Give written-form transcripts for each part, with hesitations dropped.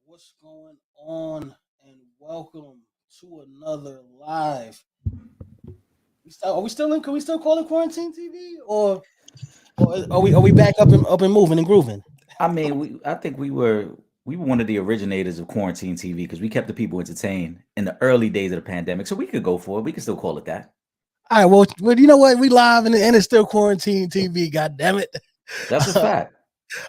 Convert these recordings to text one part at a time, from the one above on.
What's going on? And welcome to another live. Are we still in? Can we still call it quarantine TV, or are we back up and moving and grooving? I mean, I think we were one of the originators of quarantine TV because we kept the people entertained in the early days of the pandemic. So we could go for it. We could still call it that. All right. Well, you know what? We live and it's still quarantine TV. God damn it! That's a fact.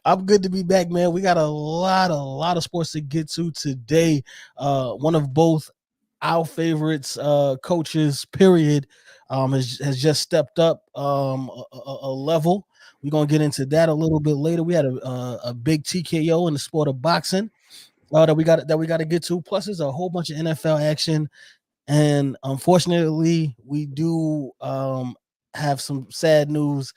I'm good to be back, man. We got a lot of sports to get to today. One of both our favorites, coaches, period, has just stepped up a level. We're gonna get into that a little bit later. We had a big TKO in the sport of boxing that we got to get to. Plus, there's a whole bunch of NFL action, and unfortunately, we do have some sad news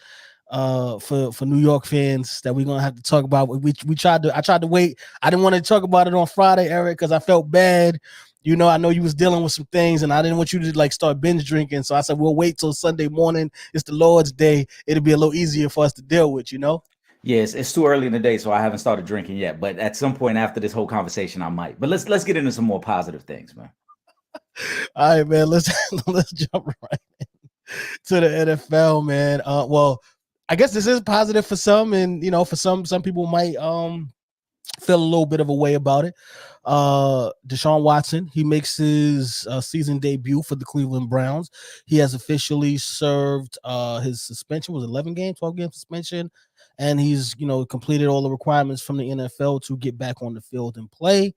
for New York fans that we're gonna have to talk about. I tried to wait. I didn't want to talk about it on Friday, Eric, because I felt bad. I know you was dealing with some things, and I didn't want you to like start binge drinking. So I said we'll wait till Sunday morning. It's the Lord's Day. It'll be a little easier for us to deal with. Yes, it's too early in the day, so I haven't started drinking yet. But at some point after this whole conversation, I might. But let's get into some more positive things, man. All right, man. Let's let's jump right to the NFL, man. Well, I guess this is positive for some, and for some people might feel a little bit of a way about it. Deshaun Watson, he makes his season debut for the Cleveland Browns. He has officially served his suspension, was 11 game, 12 game suspension, and he's completed all the requirements from the NFL to get back on the field and play.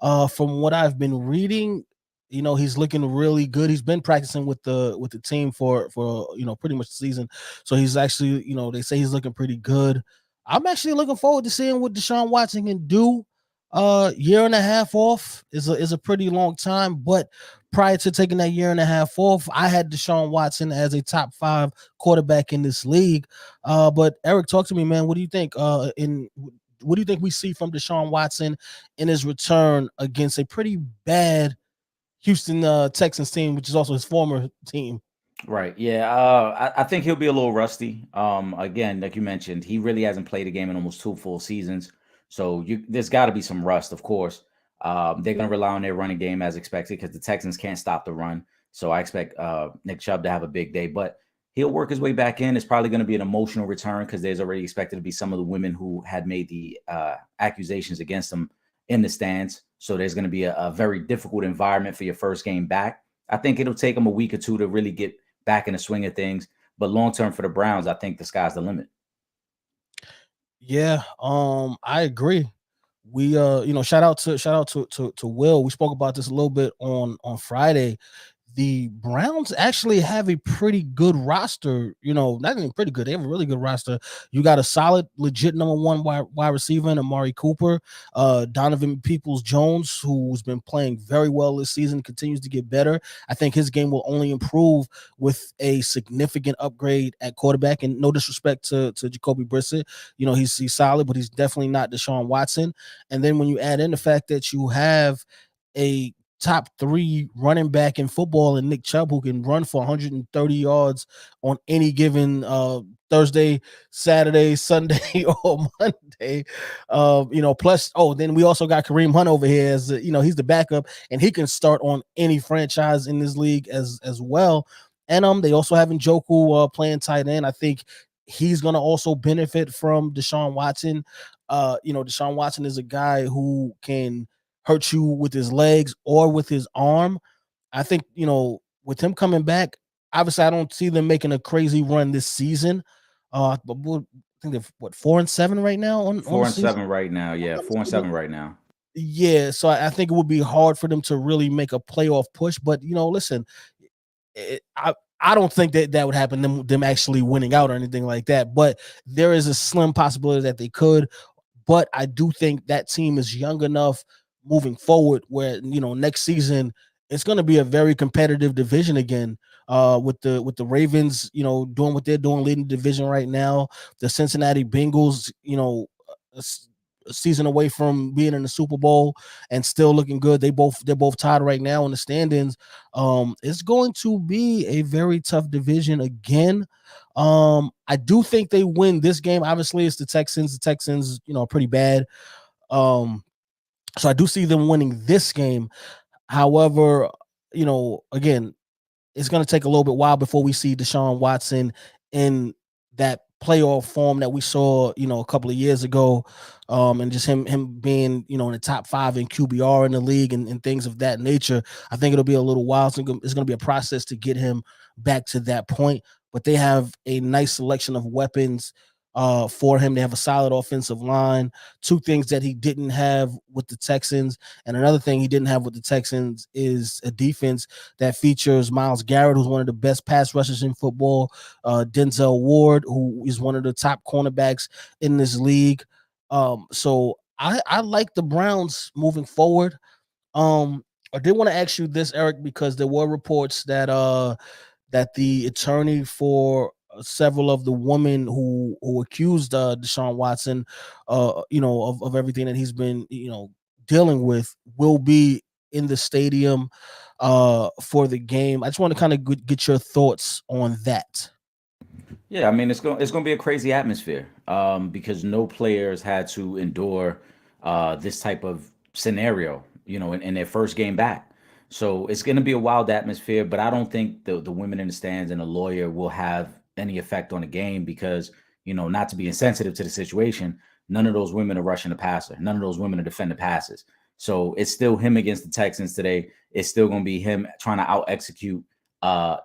From what I've been reading, he's looking really good. He's been practicing with the team for pretty much the season. So he's actually, they say he's looking pretty good. I'm actually looking forward to seeing what Deshaun Watson can do. Year and a half off is a pretty long time, but prior to taking that year and a half off, I had Deshaun Watson as a top 5 quarterback in this league. But Eric, talk to me, man. What do you think? What do you think we see from Deshaun Watson in his return against a pretty bad Houston Texans team, which is also his former team? Right. Yeah. I think he'll be a little rusty. Again, like you mentioned, he really hasn't played a game in almost 2 full seasons. So there's got to be some rust, of course. They're going to rely on their running game as expected because the Texans can't stop the run. So I expect Nick Chubb to have a big day, but he'll work his way back in. It's probably going to be an emotional return because there's already expected to be some of the women who had made the accusations against him in the stands. So there's going to be a very difficult environment for your first game back. I think it'll take him a week or two to really get back in the swing of things. But long term for the Browns, I think the sky's the limit. Yeah, I agree. We shout out to Will. We spoke about this a little bit on Friday. The Browns actually have a pretty good roster. Not even pretty good. They have a really good roster. You got a solid, legit number one wide receiver in Amari Cooper. Donovan Peoples-Jones, who's been playing very well this season, continues to get better. I think his game will only improve with a significant upgrade at quarterback. And no disrespect to Jacoby Brissett. He's solid, but he's definitely not Deshaun Watson. And then when you add in the fact that you have a top 3 running back in football and Nick Chubb, who can run for 130 yards on any given Thursday, Saturday, Sunday, or Monday. Plus, then we also got Kareem Hunt over here as he's the backup, and he can start on any franchise in this league as well. And they also have Njoku playing tight end. I think he's gonna also benefit from Deshaun Watson. Deshaun Watson is a guy who can hurt you with his legs or with his arm. I think, with him coming back, obviously I don't see them making a crazy run this season. But I think they're 4-7 right now on Four the and season. seven right now. Yeah, 4-7 right now. Yeah, so I think it would be hard for them to really make a playoff push. But listen, I don't think that would happen. Them actually winning out or anything like that. But there is a slim possibility that they could. But I do think that team is young enough moving forward where next season it's going to be a very competitive division again, with the Ravens doing what they're doing, leading the division right now. The Cincinnati Bengals, a season away from being in the Super Bowl and still looking good. They're both tied right now in the standings. It's going to be a very tough division again. I do think they win this game. Obviously, it's the Texans. The Texans, are pretty bad. Um, So I do see them winning this game. However, again, it's going to take a little bit while before we see Deshaun Watson in that playoff form that we saw, a couple of years ago, and just him being, in the top 5 in QBR in the league and things of that nature. I think it'll be a little while. It's going to be a process to get him back to that point. But they have a nice selection of weapons for him. They have a solid offensive line. Two things that he didn't have with the Texans, and another thing he didn't have with the Texans is a defense that features Myles Garrett, who's one of the best pass rushers in football, Denzel Ward, who is one of the top cornerbacks in this league. So I like the Browns moving forward. I did want to ask you this, Eric, because there were reports that the attorney for several of the women who accused Deshaun Watson, of everything that he's been, dealing with, will be in the stadium for the game. I just want to kind of get your thoughts on that. Yeah, I mean it's going to be a crazy atmosphere because no players had to endure this type of scenario, in their first game back. So it's going to be a wild atmosphere, but I don't think the women in the stands and the lawyer will have any effect on the game because, not to be insensitive to the situation, none of those women are rushing the passer. None of those women are defending passes. So it's still him against the Texans today. It's still going to be him trying to out execute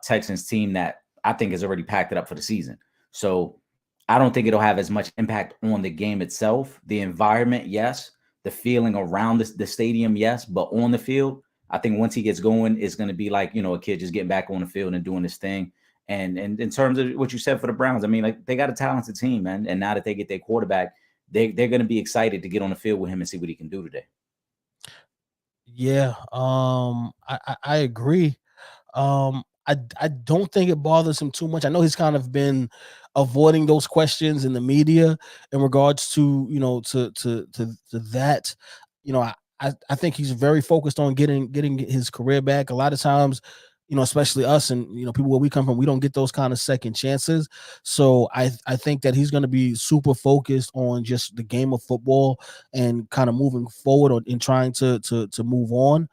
Texans team that I think has already packed it up for the season. So I don't think it'll have as much impact on the game itself. The environment, yes. The feeling around the stadium, yes. But on the field, I think once he gets going, it's going to be like, a kid just getting back on the field and doing this thing. And in terms of what you said for the Browns, I mean, like they got a talented team, man. And now that they get their quarterback, they're going to be excited to get on the field with him and see what he can do today. Yeah, I agree. I don't think it bothers him too much. I know he's kind of been avoiding those questions in the media in regards to to that. I think he's very focused on getting his career back. A lot of times, especially us and people where we come from, we don't get those kind of second chances. So I think that he's going to be super focused on just the game of football and kind of moving forward in trying to move on.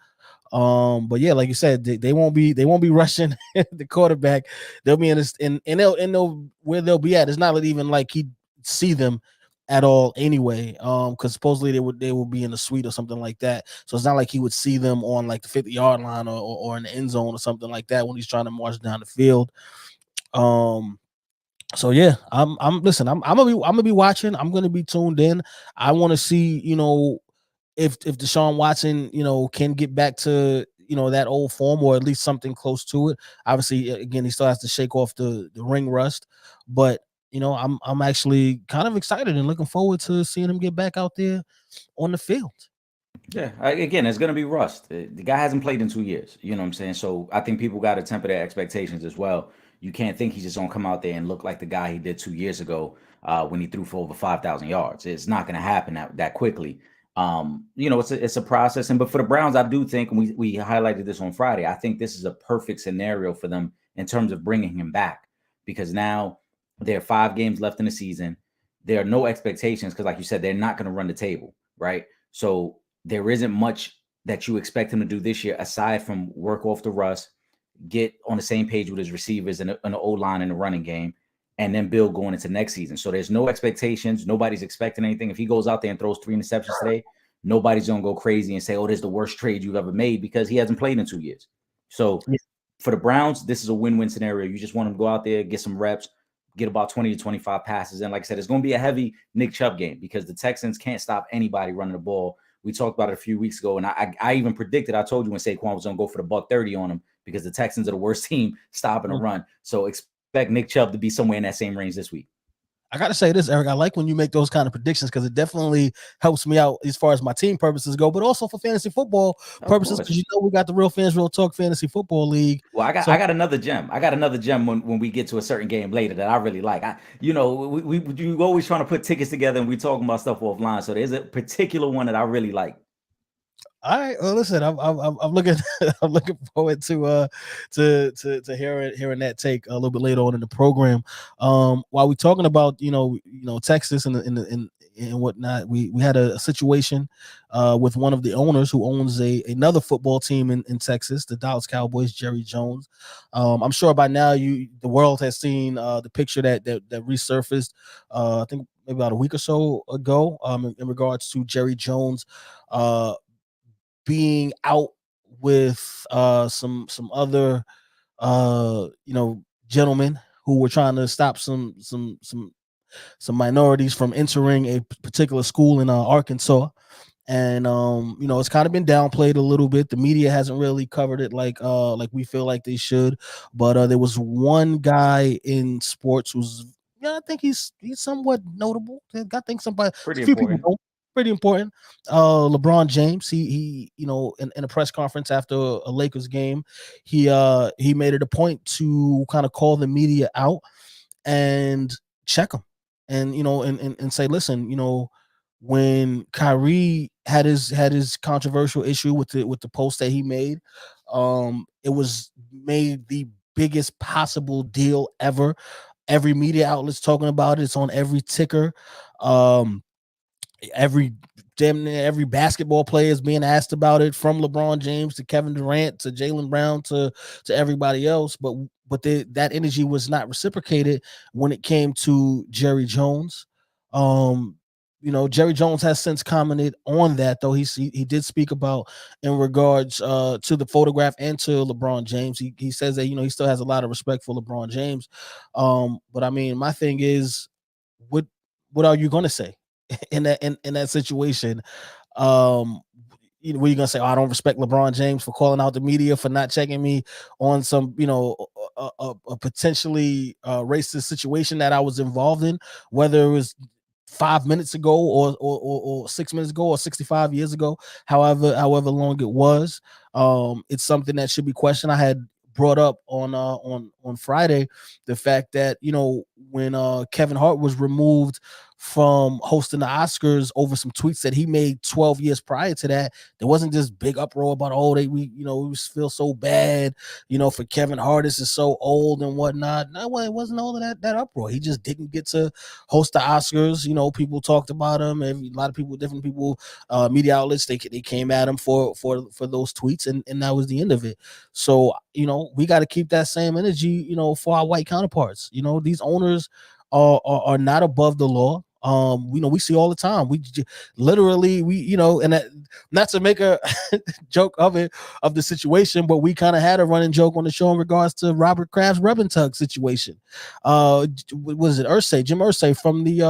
But yeah, like you said, they won't be rushing the quarterback. They'll be in this and they'll where they'll be at. It's not even like he'd see them at all anyway. Because supposedly they would be in the suite or something like that. So it's not like he would see them on like the 50-yard line or in the end zone or something like that when he's trying to march down the field. So yeah, I'm gonna be watching. I'm gonna be tuned in. I want to see, if Deshaun Watson, can get back to that old form or at least something close to it. Obviously, again, he still has to shake off the ring rust, but I'm actually kind of excited and looking forward to seeing him get back out there on the field. Yeah, again, it's going to be rust. The guy hasn't played in 2 years. You know what I'm saying? So I think people got to temper their expectations as well. You can't think he's just going to come out there and look like the guy he did 2 years ago when he threw for over 5,000 yards. It's not going to happen that quickly. It's a process. But for the Browns, I do think, and we highlighted this on Friday, I think this is a perfect scenario for them in terms of bringing him back because now there are 5 games left in the season. There are no expectations because, like you said, they're not going to run the table, right? So there isn't much that you expect him to do this year aside from work off the rust, get on the same page with his receivers and an O line in the running game, and then build going into next season. So there's no expectations. Nobody's expecting anything. If he goes out there and throws 3 interceptions today, nobody's going to go crazy and say, oh, this is the worst trade you've ever made because he hasn't played in 2 years. So for the Browns, this is a win-win scenario. You just want him to go out there, get some reps, get about 20 to 25 passes. And like I said, it's going to be a heavy Nick Chubb game because the Texans can't stop anybody running the ball. We talked about it a few weeks ago, and I even predicted, I told you when Saquon was going to go for the $130 on him because the Texans are the worst team stopping a run. So expect Nick Chubb to be somewhere in that same range this week. I got to say this, Eric. I like when you make those kind of predictions because it definitely helps me out as far as my team purposes go, but also for fantasy football purposes because we got the Real Fans Real Talk Fantasy Football League. Well, I got another gem. I got another gem when we get to a certain game later that I really like. We always trying to put tickets together and we talking about stuff offline. So there's a particular one that I really like. All right. Well, listen, I'm looking I'm looking forward to hearing that take a little bit later on in the program. While we're talking about Texas and and whatnot. We had a situation with one of the owners who owns another football team in Texas, the Dallas Cowboys, Jerry Jones. I'm sure by now the world has seen the picture that resurfaced. I think maybe about a week or so ago, in regards to Jerry Jones being out with some other gentlemen who were trying to stop some minorities from entering a particular school in Arkansas. And it's kind of been downplayed a little bit. The media hasn't really covered it like we feel like they should. But there was one guy in sports who's, I think he's somewhat notable. I think somebody, Pretty a few people important. don't. Pretty important. LeBron James. He in a press conference after a Lakers game, he made it a point to kind of call the media out and check them, and and say, listen, when Kyrie had his controversial issue with the post that he made, it was made the biggest possible deal ever. Every media outlet's talking about it. It's on every ticker. Every damn near every basketball player is being asked about it, from LeBron James to Kevin Durant to Jaylen Brown to everybody else. But that energy was not reciprocated when it came to Jerry Jones. Jerry Jones has since commented on that, though he did speak about in regards to the photograph and to LeBron James. He says that he still has a lot of respect for LeBron James. But I mean, my thing is, what are you going to say in that situation? Were you gonna say, "Oh, I don't respect LeBron James for calling out the media for not checking me on some, a potentially racist situation that I was involved in, whether it was 5 minutes ago or 6 minutes ago or 65 years ago, however long it was." It's something that should be questioned. I had brought up on Friday the fact that when Kevin Hart was removed from hosting the Oscars over some tweets that he made 12 years prior to that, there wasn't this big uproar about, oh, we feel so bad, for Kevin Hart, this is so old and whatnot. No, it wasn't all of that uproar. He just didn't get to host the Oscars. People talked about him. A lot of people, different people, media outlets, they came at him for those tweets, and that was the end of it. So we got to keep that same energy, for our white counterparts. These owners are not above the law. We see all the time. Literally, and that, not to make a joke of the situation, but we kind of had a running joke on the show in regards to Robert Kraft's rub and tug situation. Was it Jim Irsay from the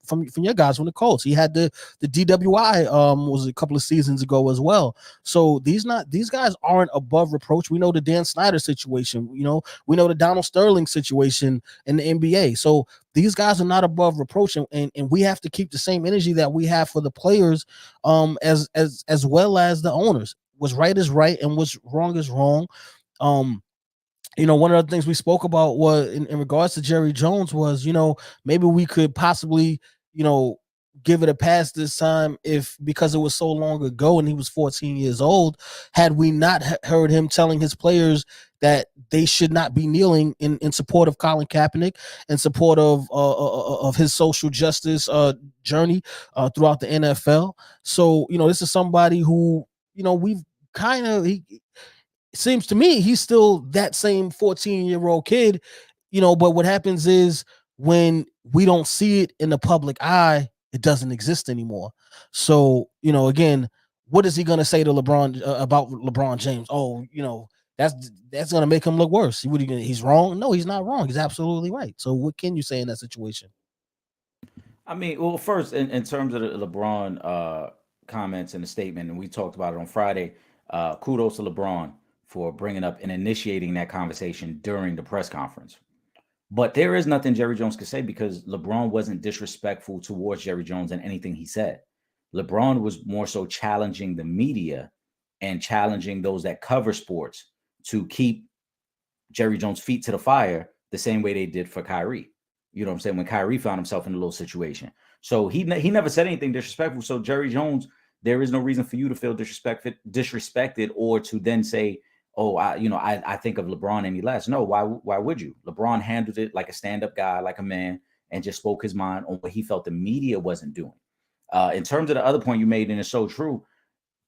from your guys from the Colts? He had the DWI was a couple of seasons ago as well. So these guys aren't above reproach. We know the Dan Snyder situation. We know the Donald Sterling situation in the NBA. So these guys are not above reproach, and we have to keep the same energy that we have for the players, as well as the owners. What's right is right, and what's wrong is wrong. One of the things we spoke about was in regards to Jerry Jones was, maybe we could possibly, give it a pass this time, if because it was so long ago and he was 14 years old, had we not heard him telling his players that they should not be kneeling in support of Colin Kaepernick, in support of his social justice journey throughout the NFL. So, this is somebody who, we've kind of, it seems to me he's still that same 14-year-old kid, but what happens is, when we don't see it in the public eye, it doesn't exist anymore. So, again, what is he going to say to LeBron about LeBron James? Oh, that's going to make him look worse. He's wrong? No, he's not wrong. He's absolutely right. So what can you say in that situation? I mean, well, first, in terms of the LeBron comments and the statement, and we talked about it on Friday, kudos to LeBron for bringing up and initiating that conversation during the press conference. But there is nothing Jerry Jones could say, because LeBron wasn't disrespectful towards Jerry Jones in anything he said. LeBron was more so challenging the media and challenging those that cover sports to keep Jerry Jones' feet to the fire the same way they did for Kyrie. You know what I'm saying? When Kyrie found himself in a little situation. So he never said anything disrespectful. So Jerry Jones, there is no reason for you to feel disrespected or to then say, oh, I think of LeBron any less. No, why would you? LeBron handled it like a stand-up guy, like a man, and just spoke his mind on what he felt the media wasn't doing. In terms of the other point you made, and it's so true,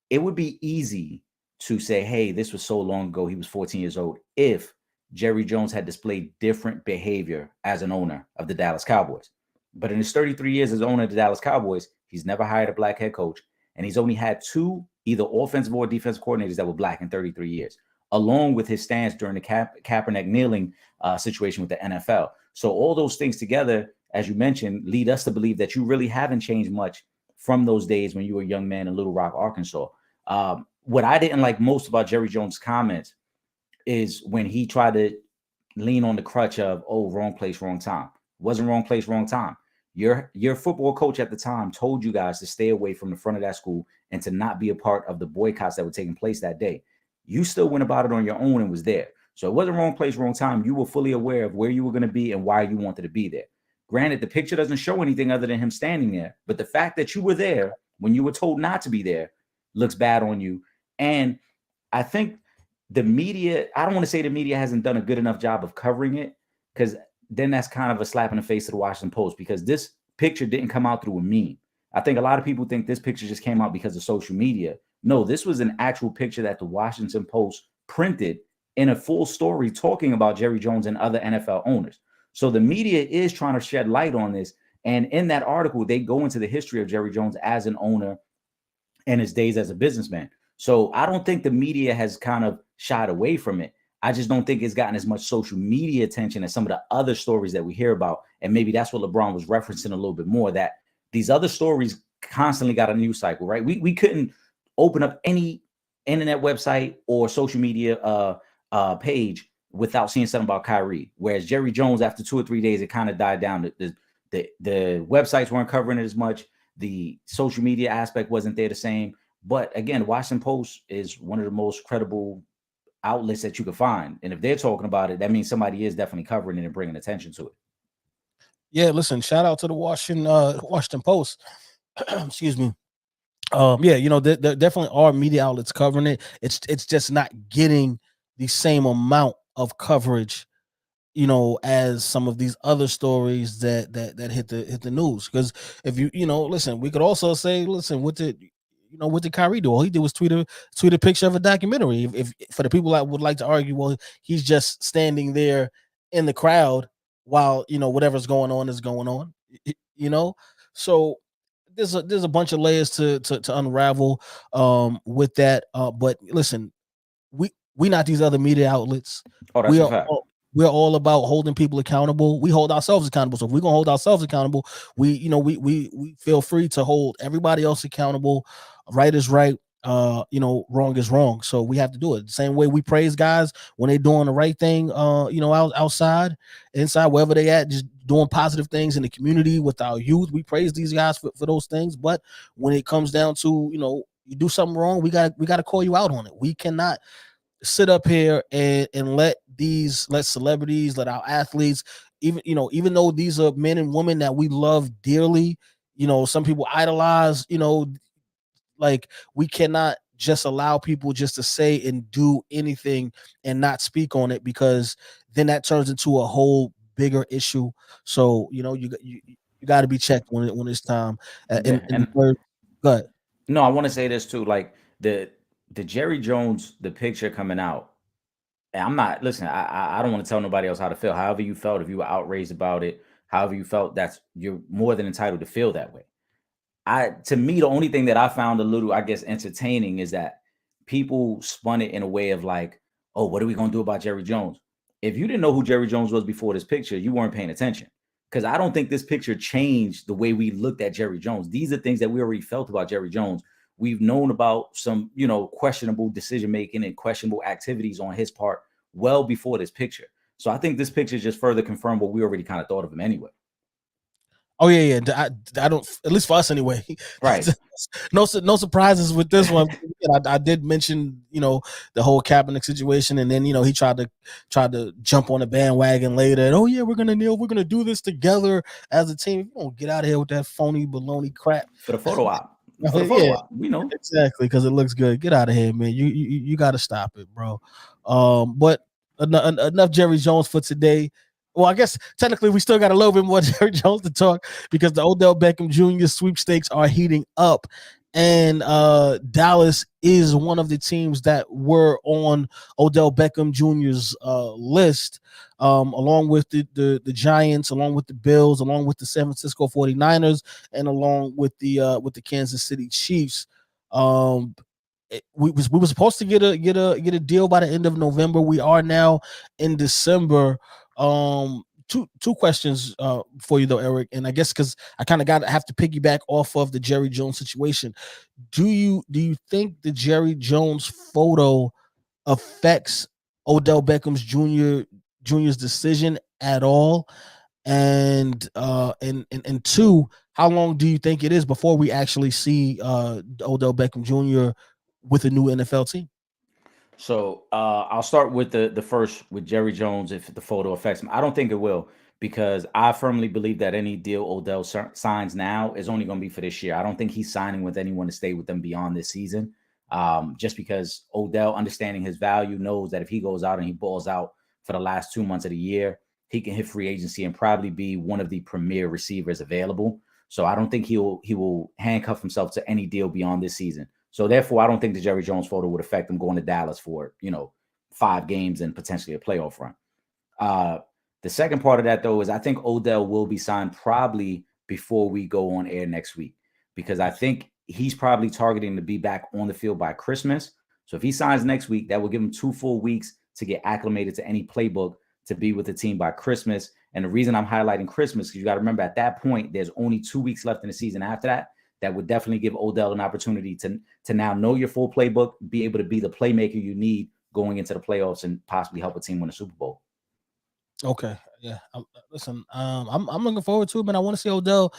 it would be easy to say, hey, this was so long ago, he was 14 years old, if Jerry Jones had displayed different behavior as an owner of the Dallas Cowboys. But in his 33 years as owner of the Dallas Cowboys, he's never hired a black head coach, and he's only had 2 either offensive or defensive coordinators that were black in 33 years, along with his stance during the Kaepernick kneeling situation with the NFL. So all those things together, as you mentioned, lead us to believe that you really haven't changed much from those days when you were a young man in Little Rock, Arkansas. What I didn't like most about Jerry Jones' comments is when he tried to lean on the crutch of, oh, wrong place, wrong time. It wasn't wrong place, wrong time. Your football coach at the time told you guys to stay away from the front of that school and to not be a part of the boycotts that were taking place that day. You still went about it on your own and was there. So it wasn't wrong place, wrong time. You were fully aware of where you were going to be and why you wanted to be there. Granted, the picture doesn't show anything other than him standing there, but the fact that you were there when you were told not to be there looks bad on you. And I think the media, I don't want to say the media hasn't done a good enough job of covering it, because then that's kind of a slap in the face to the Washington Post, because this picture didn't come out through a meme. I think a lot of people think this picture just came out because of social media. No, this was an actual picture that the Washington Post printed in a full story talking about Jerry Jones and other NFL owners. So the media is trying to shed light on this. And in that article, they go into the history of Jerry Jones as an owner and his days as a businessman. So I don't think the media has kind of shied away from it. I just don't think it's gotten as much social media attention as some of the other stories that we hear about. And maybe that's what LeBron was referencing a little bit more, that these other stories constantly got a news cycle, right? We couldn't open up any internet website or social media page without seeing something about Kyrie. Whereas Jerry Jones, after 2 or 3 days, it kind of died down. The websites weren't covering it as much. The social media aspect wasn't there the same. But again, Washington Post is one of the most credible outlets that you can find. And if they're talking about it, that means somebody is definitely covering it and bringing attention to it. Yeah, listen, shout out to the Washington Post. Excuse me. Yeah, you know, there definitely are media outlets covering it. It's just not getting the same amount of coverage, you know, as some of these other stories that hit the news. Because if you know, listen, we could also say, listen, what did Kyrie do? All he did was tweet a picture of a documentary. If for the people that would like to argue, well, he's just standing there in the crowd while, you know, whatever's going on is going on, you know. So there's a bunch of layers to unravel with that. But listen, we not these other media outlets. Oh, that's a fact. We're all about holding people accountable. We hold ourselves accountable. So if we're gonna hold ourselves accountable, we feel free to hold everybody else accountable. Right is right. You know, wrong is wrong. So we have to do it the same way we praise guys when they're doing the right thing. You know, outside, inside, wherever they at, just doing positive things in the community with our youth. We praise these guys for those things. But when it comes down to, you know, you do something wrong, we got to call you out on it. We cannot sit up here and let celebrities, let our athletes, even though these are men and women that we love dearly, you know, some people idolize, you know, like we cannot just allow people just to say and do anything and not speak on it, because then that turns into a whole bigger issue. So, you know, you got to be checked when it's time. Go ahead. No, I want to say this too, like the Jerry Jones, the picture coming out. And I'm not, listen, I don't want to tell nobody else how to feel. However you felt, if you were outraged about it, however you felt, you're more than entitled to feel that way. To me, the only thing that I found a little, I guess, entertaining is that people spun it in a way of like, oh, what are we gonna do about Jerry Jones? If you didn't know who Jerry Jones was before this picture, you weren't paying attention. Because I don't think this picture changed the way we looked at Jerry Jones. These are things that we already felt about Jerry Jones. We've known about some, you know, questionable decision-making and questionable activities on his part well before this picture. So I think this picture just further confirmed what we already kind of thought of him anyway. Oh yeah. I don't, at least for us anyway. Right. No surprises with this one. I did mention, you know, the whole Kaepernick situation, and then, you know, he tried to jump on the bandwagon later. And, oh yeah, we're gonna do this together as a team. You don't get out of here with that phony baloney crap For the photo op. For the photo op, we know exactly, because it looks good. Get out of here, man. You got to stop it, bro. But enough Jerry Jones for today. Well, I guess technically we still got a little bit more Jerry Jones to talk because the Odell Beckham Jr. sweepstakes are heating up, and Dallas is one of the teams that were on Odell Beckham Jr.'s list, along with the Giants, along with the Bills, along with the San Francisco 49ers, and along with the Kansas City Chiefs. Um, we were supposed to get a deal by the end of November. We are now in December. Two questions for you though, Eric, and I guess because I kind of have to piggyback off of the Jerry Jones situation. Do you think the Jerry Jones photo affects Odell Beckham's Jr.'s decision at all? And two, how long do you think it is before we actually see Odell Beckham Jr. with a new NFL team? So I'll start with the first with Jerry Jones. If the photo affects him, I don't think it will because I firmly believe that any deal Odell signs now is only going to be for this year. I don't think he's signing with anyone to stay with them beyond this season. Just because Odell, understanding his value, knows that if he goes out and he balls out for the last 2 months of the year, he can hit free agency and probably be one of the premier receivers available. So I don't think he will handcuff himself to any deal beyond this season. So therefore, I don't think the Jerry Jones photo would affect him going to Dallas for, 5 games and potentially a playoff run. The second part of that, though, is I think Odell will be signed probably before we go on air next week, because I think he's probably targeting to be back on the field by Christmas. So if he signs next week, that will give him 2 full weeks to get acclimated to any playbook to be with the team by Christmas. And the reason I'm highlighting Christmas, because you got to remember at that point, there's only 2 weeks left in the season after that. That would definitely give Odell an opportunity to now know your full playbook, be able to be the playmaker you need going into the playoffs and possibly help a team win a Super Bowl. Okay, yeah. Listen, I'm looking forward to it, man. I want to see Odell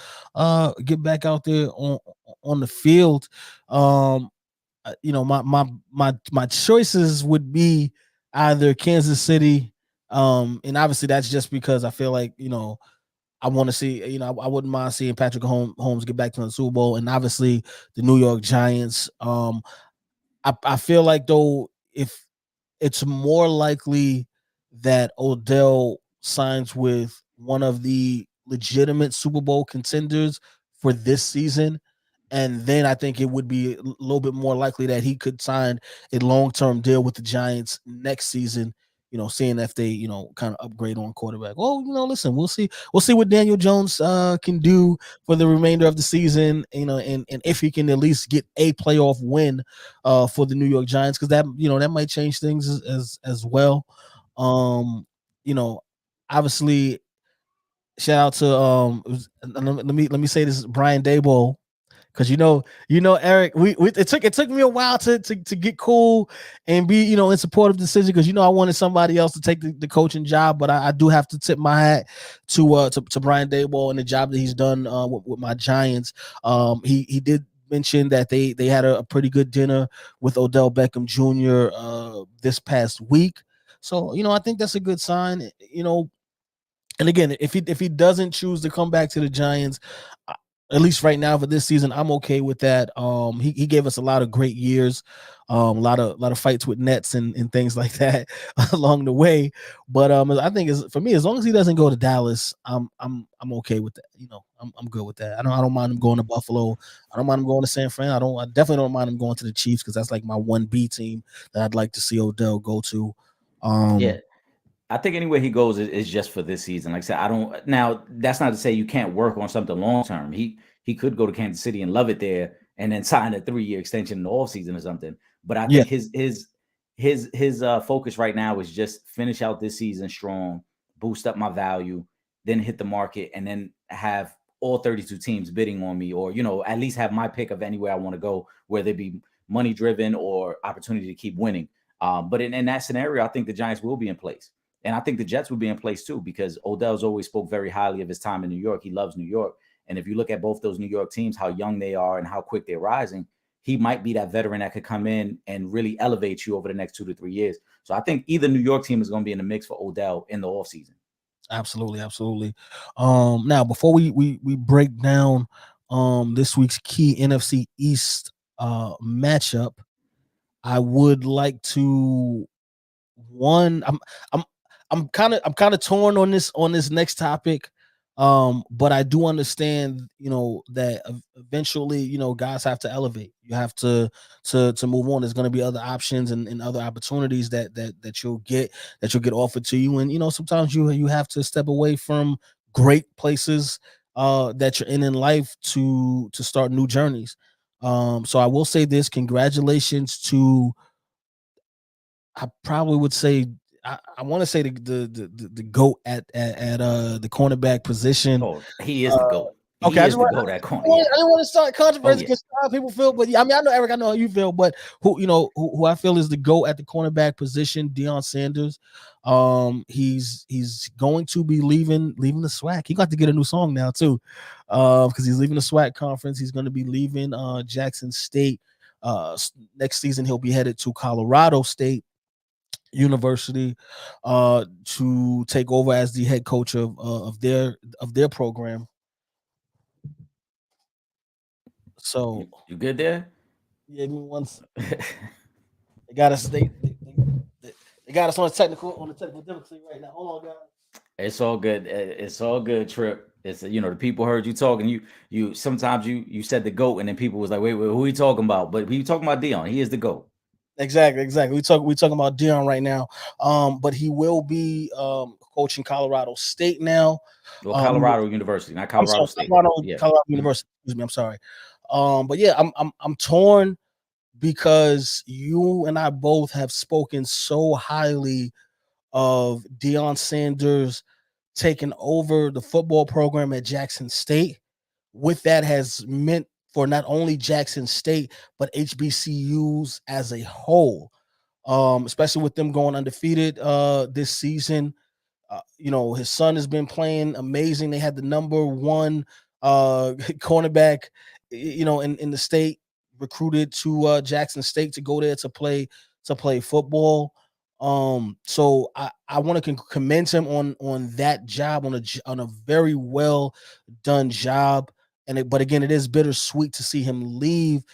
get back out there on the field. My choices would be either Kansas City, and obviously that's just because I feel like I want to see, I wouldn't mind seeing Patrick Holmes get back to the Super Bowl, and obviously the New York Giants. I feel like though if it's more likely that Odell signs with one of the legitimate Super Bowl contenders for this season. And then I think it would be a little bit more likely that he could sign a long-term deal with the Giants next season, seeing if they, kind of upgrade on quarterback. Well, listen, we'll see. We'll see what Daniel Jones can do for the remainder of the season, and if he can at least get a playoff win for the New York Giants, because that might change things as well. Um, Obviously, shout out to let me say this, Brian Daboll, because Eric, it took me a while to get cool and be in support of the decision, because I wanted somebody else to take the coaching job, but I do have to tip my hat to Brian Daboll and the job that he's done with my Giants. He did mention that they had a pretty good dinner with Odell Beckham Jr. This past week, so I think that's a good sign. And again, if he doesn't choose to come back to the Giants, at least right now for this season, I'm okay with that. He gave us a lot of great years, a lot of fights with Nets and things like that along the way. But I think for me, as long as he doesn't go to Dallas, I'm okay with that. I'm good with that. I don't mind him going to Buffalo. I don't mind him going to San Fran. I definitely don't mind him going to the Chiefs, because that's like my 1B team that I'd like to see Odell go to. Yeah. I think anywhere he goes is just for this season. Like I said, I don't. Now that's not to say you can't work on something long term. He could go to Kansas City and love it there, and then sign a 3-year extension in the off season or something. But I Yeah. think his focus right now is just finish out this season strong, boost up my value, then hit the market, and then have all 32 teams bidding on me, or at least have my pick of anywhere I want to go, whether it be money driven or opportunity to keep winning. But in that scenario, I think the Giants will be in place. And I think the Jets would be in place too, because Odell's always spoke very highly of his time in New York. He loves New York. And if you look at both those New York teams, how young they are and how quick they're rising, he might be that veteran that could come in and really elevate you over the next 2 to 3 years. So I think either New York team is going to be in the mix for Odell in the offseason. Absolutely, absolutely. Now before we break down this week's key NFC East matchup, I would like to I'm I'm kind of torn on this next topic. But I do understand, that eventually, guys have to elevate. You have to move on. There's going to be other options and other opportunities that you'll get offered to you. And sometimes you have to step away from great places that you're in life to start new journeys. So I will say this: congratulations to, I probably would say, I want to say the goat at the cornerback position. Oh, he is the GOAT. Okay, He is the GOAT at corner. I Yeah. didn't want to start Oh, controversy yeah. because how people feel, but I mean, I know, Eric, I know how you feel, but who I feel is the GOAT at the cornerback position, Deion Sanders. He's going to be leaving the SWAC. He got to get a new song now too, because he's leaving the SWAC conference. He's going to be leaving Jackson State. Next season he'll be headed to Colorado State University to take over as the head coach of their program. So You good there? yeah, give me once. They got us. They got us on the technical difficulty right now. Hold on, guys. It's all good. It's all good, Trip. It's the people heard you talking. You sometimes you said the GOAT, and then people was like, wait, who are you talking about? But we talking about Dion. He is the GOAT. Exactly. We talking about Dion right now. But he will be coaching Colorado State now. Well, Colorado University, not I'm Colorado sorry, State. Colorado Yeah. Mhm. University. Excuse me. I'm sorry. But yeah, I'm torn because you and I both have spoken so highly of Deion Sanders taking over the football program at Jackson State. What that has meant for not only Jackson State but HBCUs as a whole, especially with them going undefeated this season. His son has been playing amazing. They had the number one cornerback, in the state, recruited to Jackson State to go there to play football. So I want to commend him on that job, on a very well done job. But again, it is bittersweet to see him leave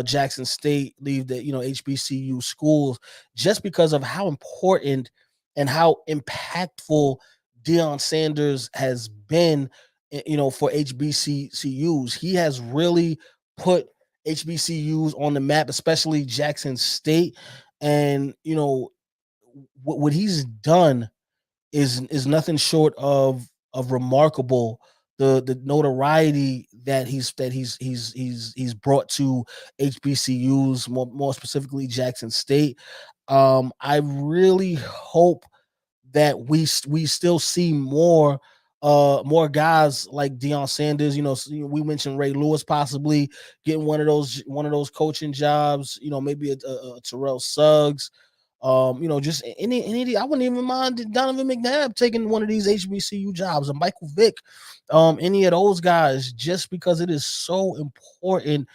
Jackson State, leave the HBCU schools, just because of how important and how impactful Deion Sanders has been, for HBCUs. He has really put HBCUs on the map, especially Jackson State, and what he's done is nothing short of remarkable. The notoriety that he's brought to HBCUs, more specifically Jackson State. I really hope that we still see more guys like Deion Sanders. We mentioned Ray Lewis possibly getting one of those coaching jobs. Maybe a Terrell Suggs. Just any I wouldn't even mind Donovan McNabb taking one of these HBCU jobs, and Michael Vick, any of those guys, just because it is so important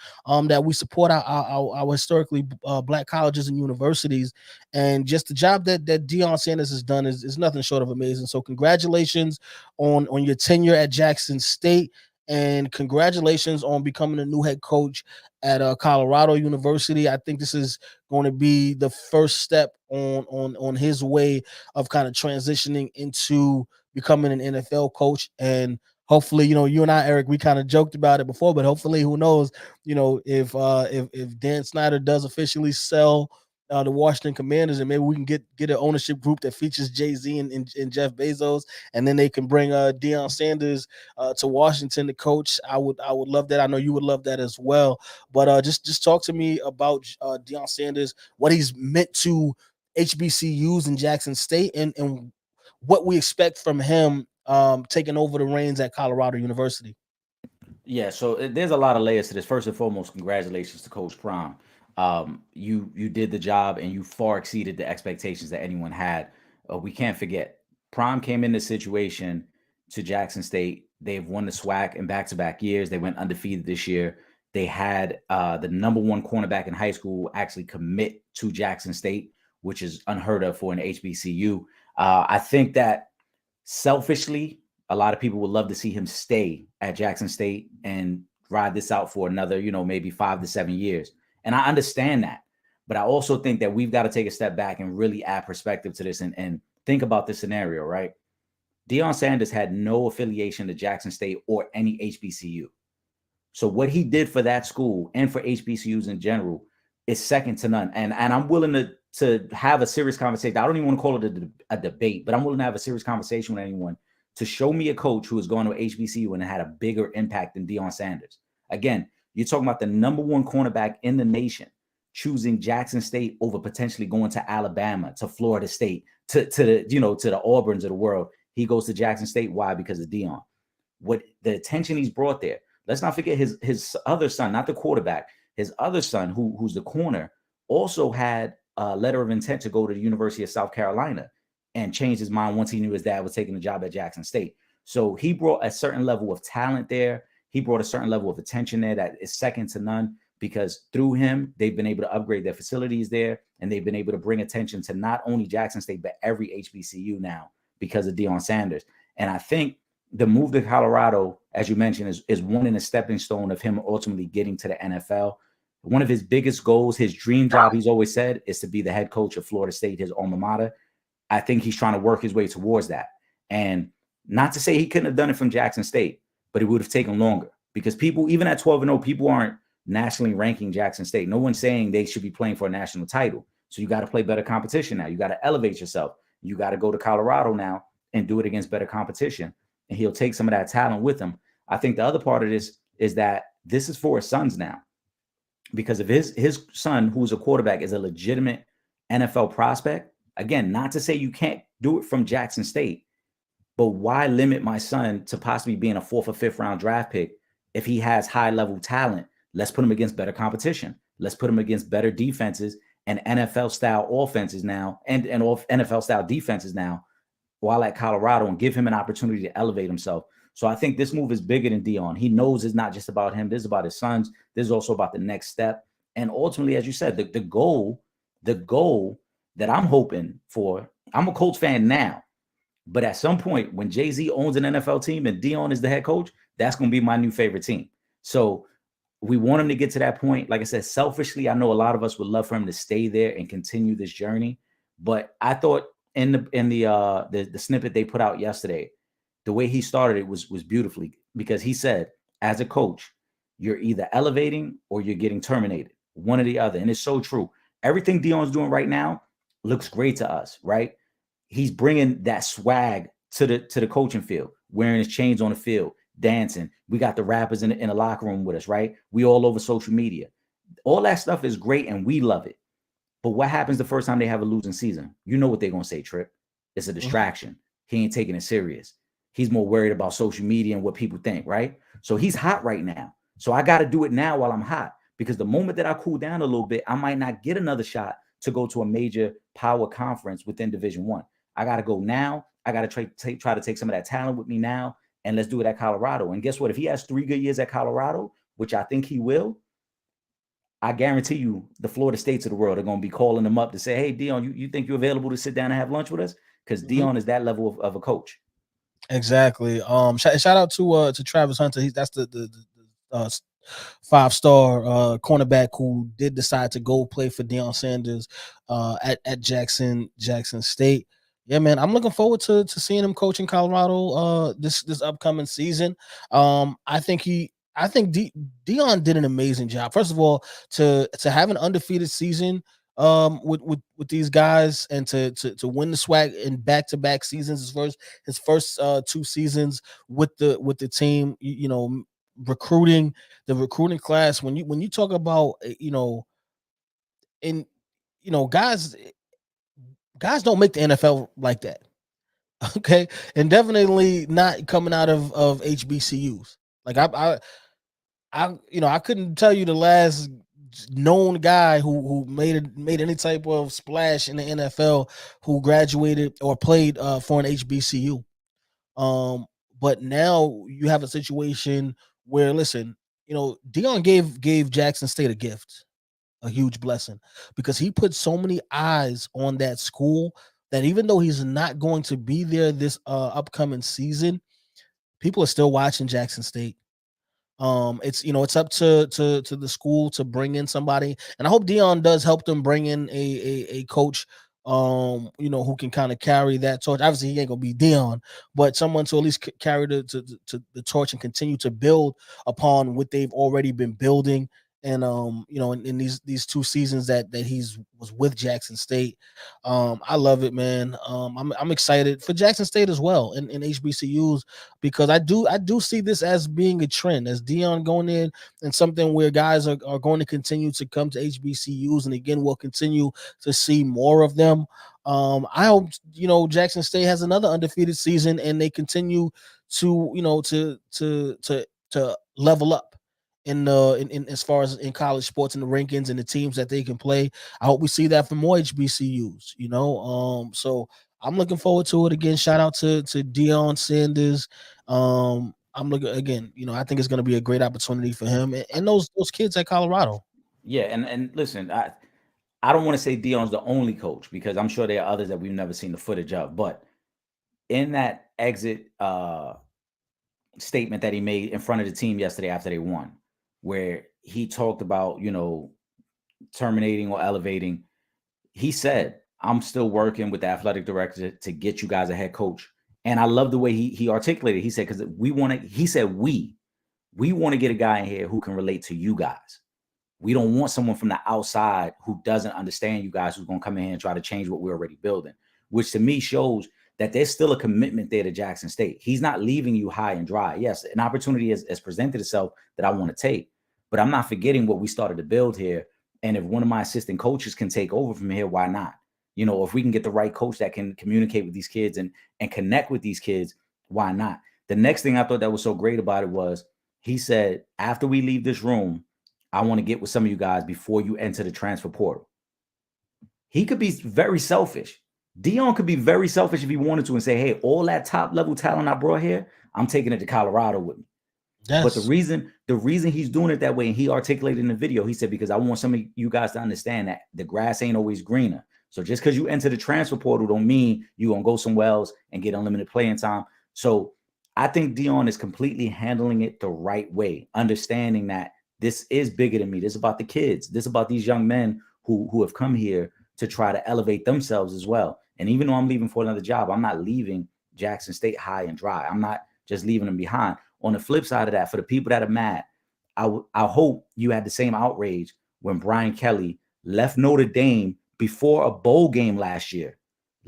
that we support our historically black colleges and universities. And just the job that Deion Sanders has done is nothing short of amazing. So congratulations on your tenure at Jackson State, and congratulations on becoming a new head coach at Colorado University. I think this is going to be the first step on his way of kind of transitioning into becoming an NFL coach. And hopefully, you and I, Eric, we kind of joked about it before, but hopefully, who knows, if Dan Snyder does officially sell the Washington Commanders, and maybe we can get an ownership group that features Jay-Z and Jeff Bezos, and then they can bring Deion Sanders to Washington to coach. I would love that. I know you would love that as well. But just talk to me about Deion Sanders, what he's meant to HBCUs in Jackson State, and what we expect from him taking over the reins at Colorado University. Yeah, so there's a lot of layers to this. First and foremost, congratulations to Coach Prime. You did the job and you far exceeded the expectations that anyone had. We can't forget, Prime came in this situation to Jackson State. They've won the SWAC in back-to-back years. They went undefeated this year. They had the number one cornerback in high school actually commit to Jackson State, which is unheard of for an HBCU. I think that selfishly, a lot of people would love to see him stay at Jackson State and ride this out for another, maybe 5 to 7 years. And I understand that. But I also think that we've got to take a step back and really add perspective to this and think about this scenario, right? Deion Sanders had no affiliation to Jackson State or any HBCU. So what he did for that school and for HBCUs in general is second to none. And I'm willing to have a serious conversation. I don't even want to call it a debate, but I'm willing to have a serious conversation with anyone to show me a coach who is going to HBCU and had a bigger impact than Deion Sanders. Again, you're talking about the number one cornerback in the nation choosing Jackson State over potentially going to Alabama, to Florida State, to the to the Auburns of the world. He goes to Jackson State. Why? Because of Deion. What the attention he's brought there. Let's not forget his other son, not the quarterback, his other son, who's the corner, also had a letter of intent to go to the University of South Carolina and changed his mind once he knew his dad was taking the job at Jackson State. So he brought a certain level of talent there. He brought a certain level of attention there that is second to none, because through him, they've been able to upgrade their facilities there, and they've been able to bring attention to not only Jackson State, but every HBCU now because of Deion Sanders. And I think the move to Colorado, as you mentioned, is one in a stepping stone of him ultimately getting to the NFL. One of his biggest goals, his dream job, he's always said, is to be the head coach of Florida State, his alma mater. I think he's trying to work his way towards that. And not to say he couldn't have done it from Jackson State, but it would have taken longer, because people, even at 12-0, people aren't nationally ranking Jackson State. No one's saying they should be playing for a national title. So you got to play better competition now. You got to elevate yourself. You got to go to Colorado now and do it against better competition. And he'll take some of that talent with him. I think the other part of this is that this is for his sons now, because if his son, who's a quarterback, is a legitimate NFL prospect, again, not to say you can't do it from Jackson State, but why limit my son to possibly being a 4th or 5th round draft pick if he has high level talent? Let's put him against better competition. Let's put him against better defenses and NFL style offenses now, and NFL style defenses now, while at Colorado, and give him an opportunity to elevate himself. So I think this move is bigger than Deion. He knows it's not just about him. This is about his sons. This is also about the next step. And ultimately, as you said, the goal that I'm hoping for, I'm a Colts fan now, but at some point when Jay-Z owns an NFL team and Deion is the head coach, that's going to be my new favorite team. So we want him to get to that point. Like I said, selfishly, I know a lot of us would love for him to stay there and continue this journey. But I thought in the snippet they put out yesterday, the way he started it was beautifully, because he said, as a coach, you're either elevating or you're getting terminated, one or the other. And it's so true. Everything Deion's doing right now looks great to us, right? He's bringing that swag to the coaching field, wearing his chains on the field, dancing. We got the rappers in the locker room with us, right? We all over social media. All that stuff is great and we love it. But what happens the first time they have a losing season? You know what they're going to say, Trip. It's a distraction. He ain't taking it serious. He's more worried about social media and what people think, right? So he's hot right now. So I got to do it now while I'm hot, because the moment that I cool down a little bit, I might not get another shot to go to a major power conference within Division I. I got to go now. I got to try to take some of that talent with me now, and let's do it at Colorado. And guess what? If he has 3 good years at Colorado, which I think he will, I guarantee you the Florida States of the world are going to be calling him up to say, hey, Deion, you think you're available to sit down and have lunch with us? Because Deion is that level of a coach. Exactly. Shout out to Travis Hunter. That's the 5-star cornerback who did decide to go play for Deion Sanders at Jackson State. Yeah, man, I'm looking forward to seeing him coach in Colorado this upcoming season. I think Deion did an amazing job. First of all, to have an undefeated season with these guys, and to win the swag in back-to-back seasons, his first 2 seasons with the team, recruiting class. When you talk about guys don't make the NFL like that. Okay. And definitely not coming out of HBCUs. Like I couldn't tell you the last known guy who made any type of splash in the NFL who graduated or played for an HBCU. But now you have a situation where, listen, Deion gave Jackson State a gift, a huge blessing, because he put so many eyes on that school that even though he's not going to be there this upcoming season, people are still watching Jackson State. It's up to the school to bring in somebody, and I hope Deion does help them bring in a coach who can kind of carry that torch. Obviously, he ain't gonna be Dion, but someone to at least carry the torch and continue to build upon what they've already been building. And in these 2 seasons that he's was with Jackson State, I love it, man. I'm excited for Jackson State as well and HBCUs, because I do see this as being a trend, as Dion going in, and something where guys are going to continue to come to HBCUs, and again we'll continue to see more of them. I hope Jackson State has another undefeated season and they continue to to level up in as far as in college sports and the rankings and the teams that they can play. I hope we see that for more HBCUs. So I'm looking forward to it. Again, shout out to Deion Sanders. I'm looking again. I think it's going to be a great opportunity for him and those kids at Colorado. Yeah, and listen, I don't want to say Dion's the only coach, because I'm sure there are others that we've never seen the footage of. But in that exit statement that he made in front of the team yesterday after they won, where he talked about, terminating or elevating, he said, I'm still working with the athletic director to get you guys a head coach. And I love the way he articulated. He said, because we want to get a guy in here who can relate to you guys. We don't want someone from the outside who doesn't understand you guys, who's going to come in here and try to change what we're already building, which to me shows that there's still a commitment there to Jackson State. He's not leaving you high and dry. Yes, an opportunity has presented itself that I want to take, but I'm not forgetting what we started to build here. And if one of my assistant coaches can take over from here, why not? If we can get the right coach that can communicate with these kids and connect with these kids, why not? The next thing I thought that was so great about it was he said, after we leave this room, I want to get with some of you guys before you enter the transfer portal. He could be very selfish. Dion could be very selfish if he wanted to and say, hey, all that top level talent I brought here, I'm taking it to Colorado with me. Yes. But the reason he's doing it that way, and he articulated in the video, he said, because I want some of you guys to understand that the grass ain't always greener. So just because you enter the transfer portal don't mean you're going to go somewhere else and get unlimited playing time. So I think Dion is completely handling it the right way, understanding that this is bigger than me. This is about the kids. This is about these young men who have come here to try to elevate themselves as well. And even though I'm leaving for another job, I'm not leaving Jackson State high and dry. I'm not just leaving them behind. On the flip side of that, for the people that are mad, I hope you had the same outrage when Brian Kelly left Notre Dame before a bowl game last year.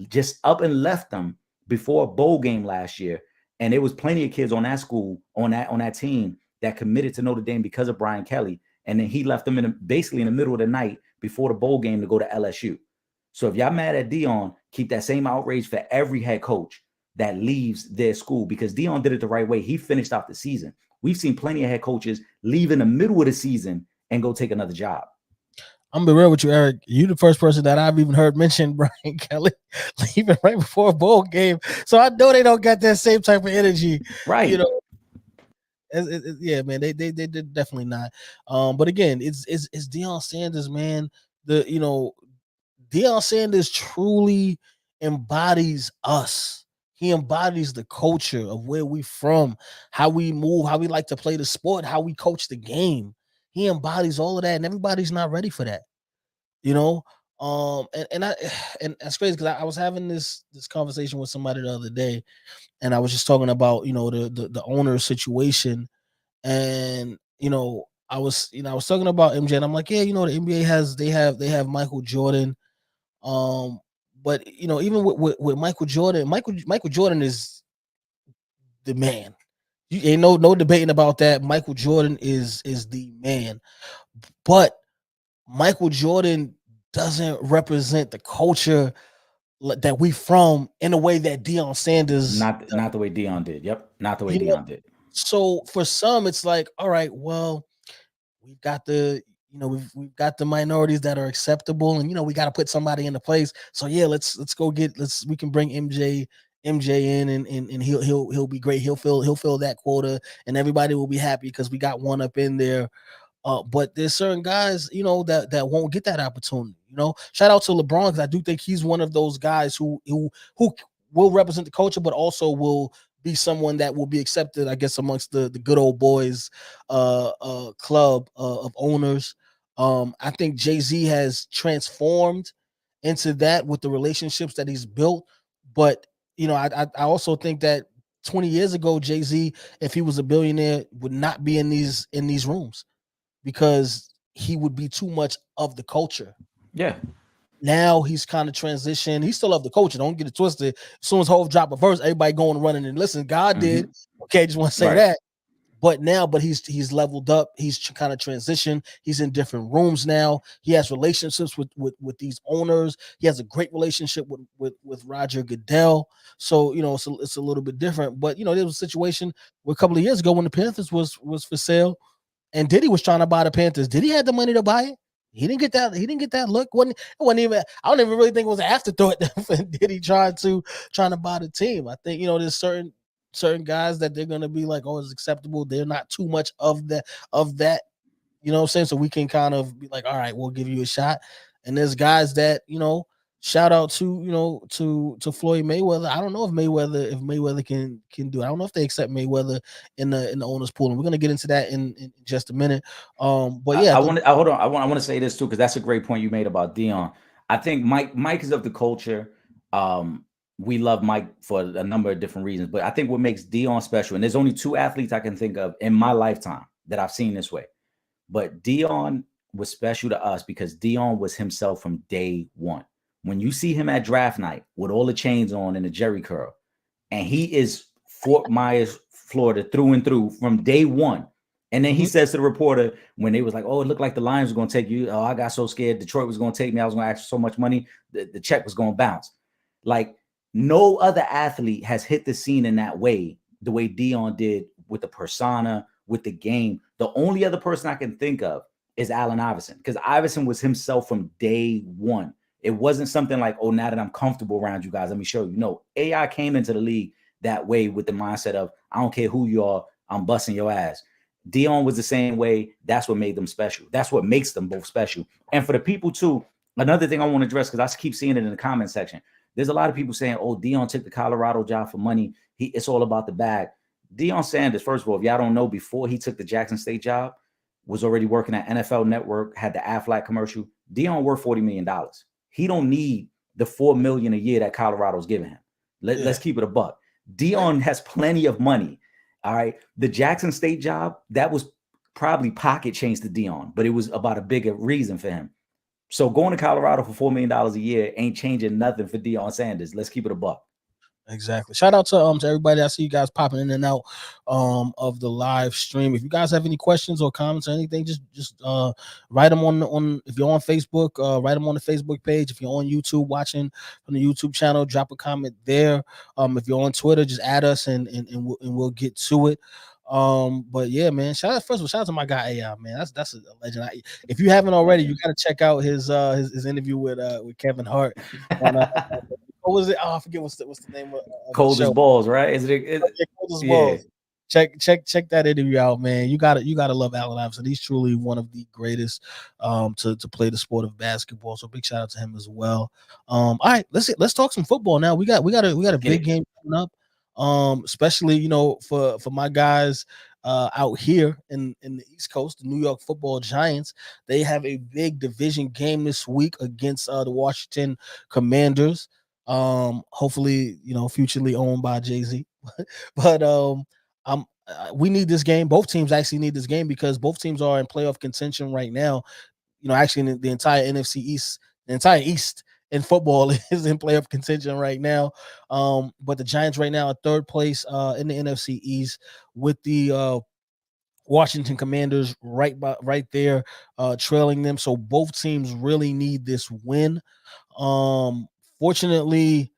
Just up and left them before a bowl game last year. And there was plenty of kids on that school, on that team, that committed to Notre Dame because of Brian Kelly. And then he left them basically in the middle of the night before the bowl game to go to LSU. So if y'all mad at Dion, keep that same outrage for every head coach that leaves their school, because Dion did it the right way. He finished off the season. We've seen plenty of head coaches leave in the middle of the season and go take another job. I'm gonna be real with you, Eric. You the first person that I've even heard mention Brian Kelly leaving right before a bowl game. So I know they don't got that same type of energy. Right. Yeah, man, they did definitely not. But again, it's Deion Sanders, man. Deion Sanders truly embodies us. He embodies the culture of where we from, how we move, how we like to play the sport, how we coach the game. He embodies all of that, and everybody's not ready for that. And that's crazy, because I was having this conversation with somebody the other day, and I was just talking about the owner situation, and I was talking about MJ, and I'm like, yeah, the NBA they have Michael Jordan, but even with Michael Jordan, Michael Jordan is the man. You ain't no debating about that. Michael Jordan is the man, but Michael Jordan doesn't represent the culture that we from in a way that Deion Sanders not the way Deion did. Yep, not the way Deion did. So for some, it's like, all right, well, we've got the we've got the minorities that are acceptable, and we got to put somebody into place. So yeah, let's go we can bring MJ in, and he'll be great. He'll fill that quota, and everybody will be happy because we got one up in there. But there's certain guys, that won't get that opportunity. Shout out to LeBron, because I do think he's one of those guys who will represent the culture, but also will be someone that will be accepted, I guess, amongst the good old boys club of owners. I think Jay-Z has transformed into that with the relationships that he's built. But I also think that 20 years ago, Jay-Z, if he was a billionaire, would not be in these rooms because he would be too much of the culture. Yeah. Now he's kind of transitioned. He's still of the culture. Don't get it twisted. As soon as Hove drop a verse, everybody going and running and listen. God did. Hmm. Okay, just want to say Right. that. But he's leveled up. He's kind of transitioned. He's in different rooms now. He has relationships with these owners. He has a great relationship with Roger Goodell. So it's a little bit different. But there was a situation where a couple of years ago when the Panthers was for sale, and Diddy was trying to buy the Panthers. Diddy had the money to buy it. He didn't get that. He didn't get that look. It wasn't even. I don't even really think it was an afterthought that Diddy trying to buy the team. I think there's certain guys that they're gonna be like, oh, it's acceptable. They're not too much of that. You know what I'm saying? So we can kind of be like, all right, we'll give you a shot. And there's guys that shout out to to Floyd Mayweather. I don't know if Mayweather can do it. I don't know if they accept Mayweather in the owners pool, and we're gonna get into that in just a minute. But yeah, I want to hold on. I want to say this too because that's a great point you made about Dion. I think Mike is of the culture. We love Mike for a number of different reasons, but I think what makes Dion special, and there's only two athletes I can think of in my lifetime that I've seen this way, but Dion was special to us because Dion was himself from day one. When you see him at draft night with all the chains on and the Jerry curl, and he is Fort Myers, Florida through and through from day one. And then he says to the reporter when they was like, oh, it looked like the Lions were going to take you. Oh, I got so scared Detroit was going to take me. I was going to ask for so much money. The check was going to bounce. Like no other athlete has hit the scene in that way, the way Dion did with the persona, with the game. The only other person I can think of is Allen Iverson because Iverson was himself from day one. It wasn't something like, oh, now that I'm comfortable around you guys, let me show you. No, AI came into the league that way with the mindset of, I don't care who you are, I'm busting your ass. Dion was the same way. That's what made them special. That's what makes them both special. And for the people too, another thing I want to address, because I keep seeing it in the comment section, there's a lot of people saying, oh, Dion took the Colorado job for money. It's all about the bag. Dion Sanders, first of all, if y'all don't know, before he took the Jackson State job, was already working at NFL Network, had the Aflac commercial. Dion worth $40 million. He don't need the $4 million a year that Colorado's giving him. Let's keep it a buck. Dion has plenty of money. All right. The Jackson State job, that was probably pocket change to Dion, but it was about a bigger reason for him. So going to Colorado for $4 million a year ain't changing nothing for Dion Sanders. Let's keep it a buck. Exactly. Shout out to everybody. I see you guys popping in and out of the live stream. If you guys have any questions or comments or anything, just write them on if you're on Facebook, write them on the Facebook page. If you're on YouTube watching from the YouTube channel, drop a comment there. If you're on Twitter, just add us and we'll get to it. But yeah, man, shout out to my guy AI, man. That's a legend. If you haven't already, you got to check out his interview with Kevin Hart on what was it? Oh, I forget what's the name of Cold the show. as balls, right? Is it? Cold as balls. Check that interview out, man. You gotta love Allen Iverson. He's truly one of the greatest to play the sport of basketball. So big shout out to him as well. All right, let's talk some football now. We got a big game coming up. Especially for my guys out here in the East Coast, the New York Football Giants. They have a big division game this week against the Washington Commanders. Hopefully futurely owned by Jay-Z. But we need this game. Both teams actually need this game because both teams are in playoff contention right now. Actually in the entire NFC East, the entire East in football is in playoff contention right now. But the Giants right now are third place in the NFC East with the Washington Commanders right there trailing them. So both teams really need this win. Fortunately,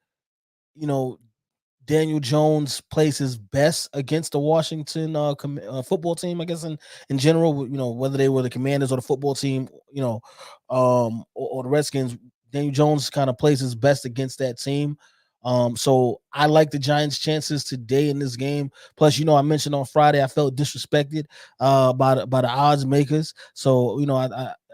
Daniel Jones plays his best against the Washington football team, I guess in general, whether they were the Commanders or the football team, or the Redskins, Daniel Jones kind of plays his best against that team. So I like the Giants' chances today in this game. Plus, I mentioned on Friday I felt disrespected by the odds makers. So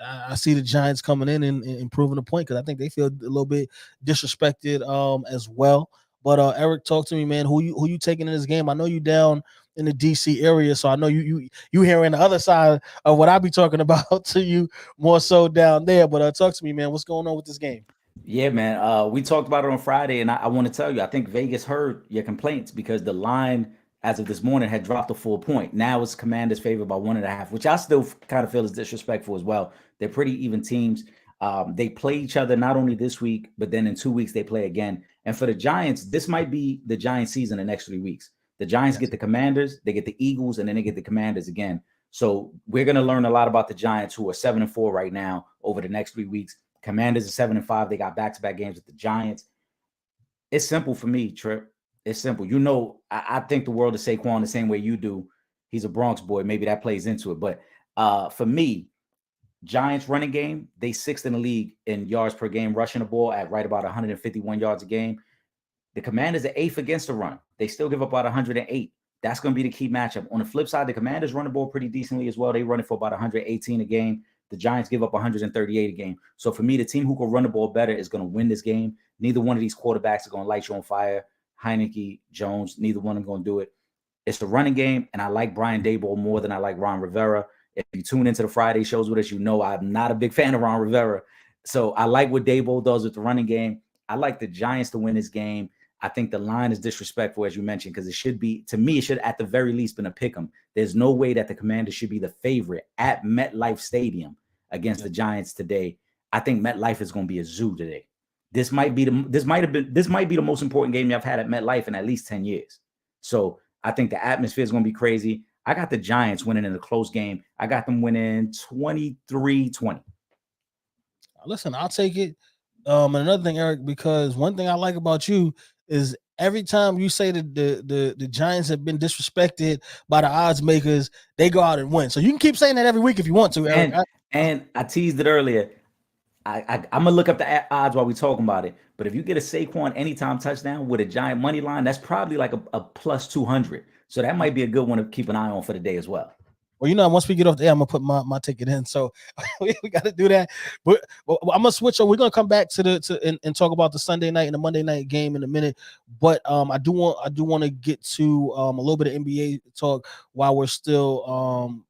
I see the Giants coming in and improving the point because I think they feel a little bit disrespected as well. But Eric, talk to me, man. Who you taking in this game? I know you down in the DC area, so I know you hearing the other side of what I be talking about to you more so down there. But talk to me, man. What's going on with this game? Yeah, man. We talked about it on Friday, and I want to tell you, I think Vegas heard your complaints because the line, as of this morning, had dropped a full point. Now it's Commanders favored by 1.5, which I still kind of feel is disrespectful as well. They're pretty even teams. They play each other not only this week, but then in 2 weeks they play again. And for the Giants, this might be the Giants season the next 3 weeks. The Giants get Yes. the Commanders, they get the Eagles, and then they get the Commanders again. So we're going to learn a lot about the Giants, who are 7-4 right now, over the next 3 weeks. Commanders are 7-5. They got back-to-back games with the Giants. It's simple for me, Trip. It's simple. I think the world of Saquon the same way you do. He's a Bronx boy. Maybe that plays into it. But for me, Giants running game, they sixth in the league in yards per game, rushing the ball at right about 151 yards a game. The Commanders are eighth against the run. They still give up about 108. That's going to be the key matchup. On the flip side, the Commanders run the ball pretty decently as well. They run it for about 118 a game. The Giants give up 138 a game. So for me, the team who can run the ball better is going to win this game. Neither one of these quarterbacks are going to light you on fire. Heineke, Jones, neither one are going to do it. It's the running game, and I like Brian Daboll more than I like Ron Rivera. If you tune into the Friday shows with us, you know I'm not a big fan of Ron Rivera. So I like what Daboll does with the running game. I like the Giants to win this game. I think the line is disrespectful, as you mentioned, because it should be, to me, it should at the very least been a pick 'em. There's no way that the Commanders should be the favorite at MetLife Stadium against Yeah. the Giants today. I think MetLife is going to be a zoo today. This might be the most important game I've had at MetLife in at least 10 years. So I think the atmosphere is going to be crazy. I got the Giants winning in a close game. I got them winning 23-20. Listen, I'll take it. And another thing, Eric, because one thing I like about you is every time you say that the Giants have been disrespected by the odds makers, they go out and win. So you can keep saying that every week if you want to, Eric. And I teased it earlier. I'm gonna look up the odds while we talking about it. But if you get a Saquon anytime touchdown with a Giant money line, that's probably like a plus 200. So that might be a good one to keep an eye on for the day as well. Well, once we get off the air, I'm gonna put my ticket in. So we got to do that. But I'm gonna switch on. We're gonna come back and talk about the Sunday night and the Monday night game in a minute. But I do want to get to a little bit of NBA talk while we're still on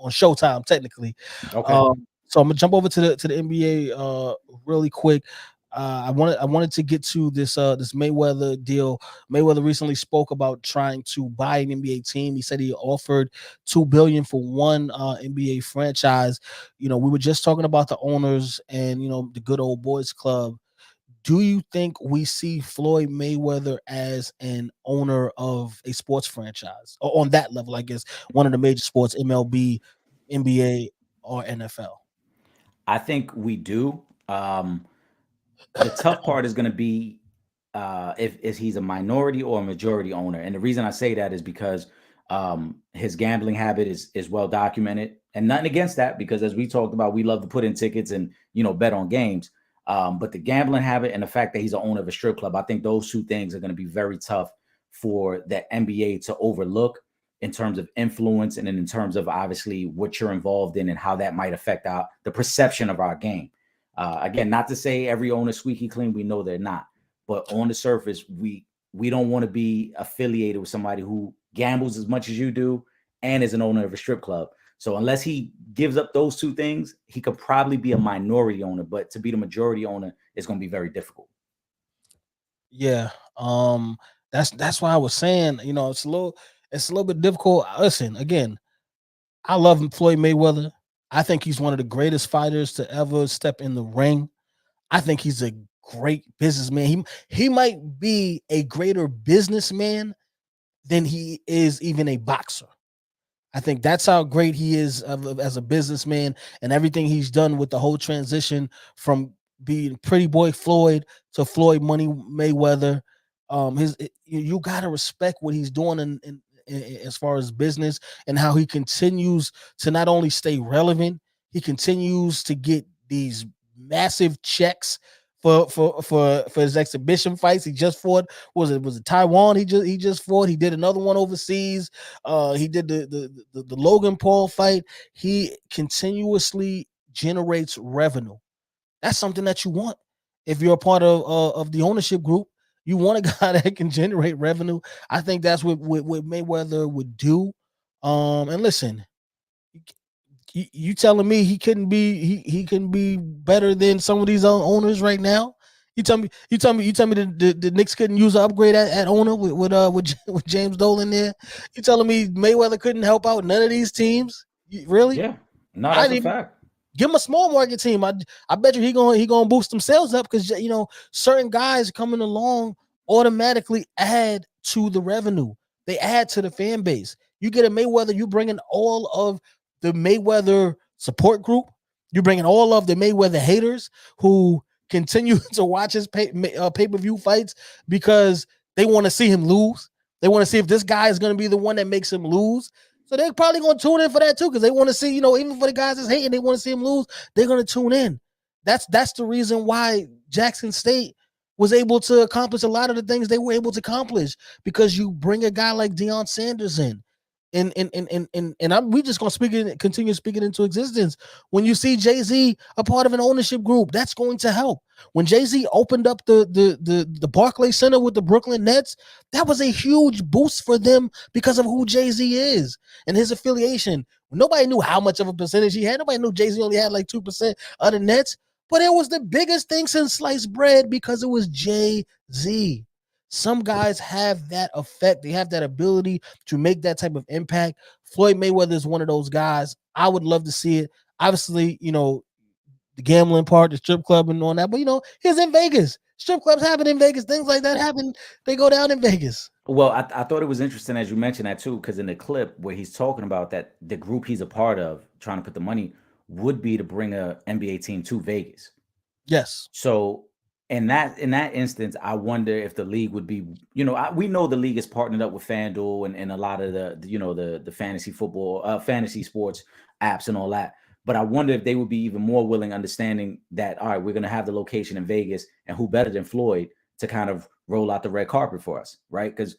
Showtime technically. Okay. So I'm gonna jump over to the NBA really quick. I wanted to get to this Mayweather deal. Mayweather recently spoke about trying to buy an NBA team. He said he offered $2 billion for one NBA franchise. We were just talking about the owners and the good old boys club. Do you think we see Floyd Mayweather as an owner of a sports franchise or on that level? I guess one of the major sports, MLB, NBA, or NFL. I think we do. The tough part is going to be if he's a minority or a majority owner. And the reason I say that is because his gambling habit is well documented, and nothing against that, because as we talked about, we love to put in tickets and bet on games. But the gambling habit and the fact that he's an owner of a strip club, I think those two things are going to be very tough for the NBA to overlook in terms of influence and in terms of obviously what you're involved in and how that might affect the perception of our game. Again, not to say every owner squeaky clean. We know they're not, but on the surface, we don't want to be affiliated with somebody who gambles as much as you do and is an owner of a strip club. So unless he gives up those two things, he could probably be a minority owner, but to be the majority owner is going to be very difficult. Yeah. That's why I was saying, it's a little bit difficult. Listen, again, I love Floyd Mayweather. I think he's one of the greatest fighters to ever step in the ring. I think he's a great businessman. He might be a greater businessman than he is even a boxer. I think that's how great he is as a businessman and everything he's done with the whole transition from being Pretty Boy Floyd to Floyd Money Mayweather. You got to respect what he's doing in as far as business and how he continues to not only stay relevant, he continues to get these massive checks for his exhibition fights. He just fought. Was it Taiwan? He just fought. He did another one overseas. He did the Logan Paul fight. He continuously generates revenue. That's something that you want if you're a part of the ownership group. You want a guy that can generate revenue. I think that's what Mayweather would do. And listen, You telling me he can be better than some of these owners right now? You tell me the Knicks couldn't use an upgrade at owner with James Dolan there. You telling me Mayweather couldn't help out none of these teams? Really? Yeah, no, I that's a didn't even fact. give him a small market team. I bet you he gonna boost themselves up because certain guys coming along automatically add to the revenue. They add to the fan base. You get a Mayweather, you bring in all of the Mayweather support group. You bring in all of the Mayweather haters who continue to watch his pay-per-view fights because they want to see him lose. They want to see if this guy is going to be the one that makes him lose. So they're probably going to tune in for that too because they want to see, even for the guys that's hating, they want to see him lose. They're going to tune in. That's the reason why Jackson State was able to accomplish a lot of the things they were able to accomplish because you bring a guy like Deion Sanders in. We just gonna continue speaking into existence. When you see Jay-Z a part of an ownership group, that's going to help. When Jay-Z opened up the Barclays Center with the Brooklyn Nets, that was a huge boost for them because of who Jay-Z is and his affiliation. Nobody knew how much of a percentage he had. Nobody knew Jay-Z only had like 2% of the Nets, but it was the biggest thing since sliced bread because it was Jay-Z. Some guys have that effect. They have that ability to make that type of impact. Floyd Mayweather is one of those guys. I would love to see it. Obviously, the gambling part, the strip club and all that, but he's in Vegas. Strip clubs happen in Vegas. Things like that happen. They go down in Vegas. Well, I thought it was interesting as you mentioned that too, because in the clip where he's talking about that the group he's a part of trying to put the money would be to bring a NBA team to Vegas. Yes. So in that instance, I wonder if the league would be, we know the league is partnered up with FanDuel and a lot of the fantasy football, fantasy sports apps and all that. But I wonder if they would be even more willing, understanding that, all right, we're going to have the location in Vegas, and who better than Floyd to kind of roll out the red carpet for us, right? Because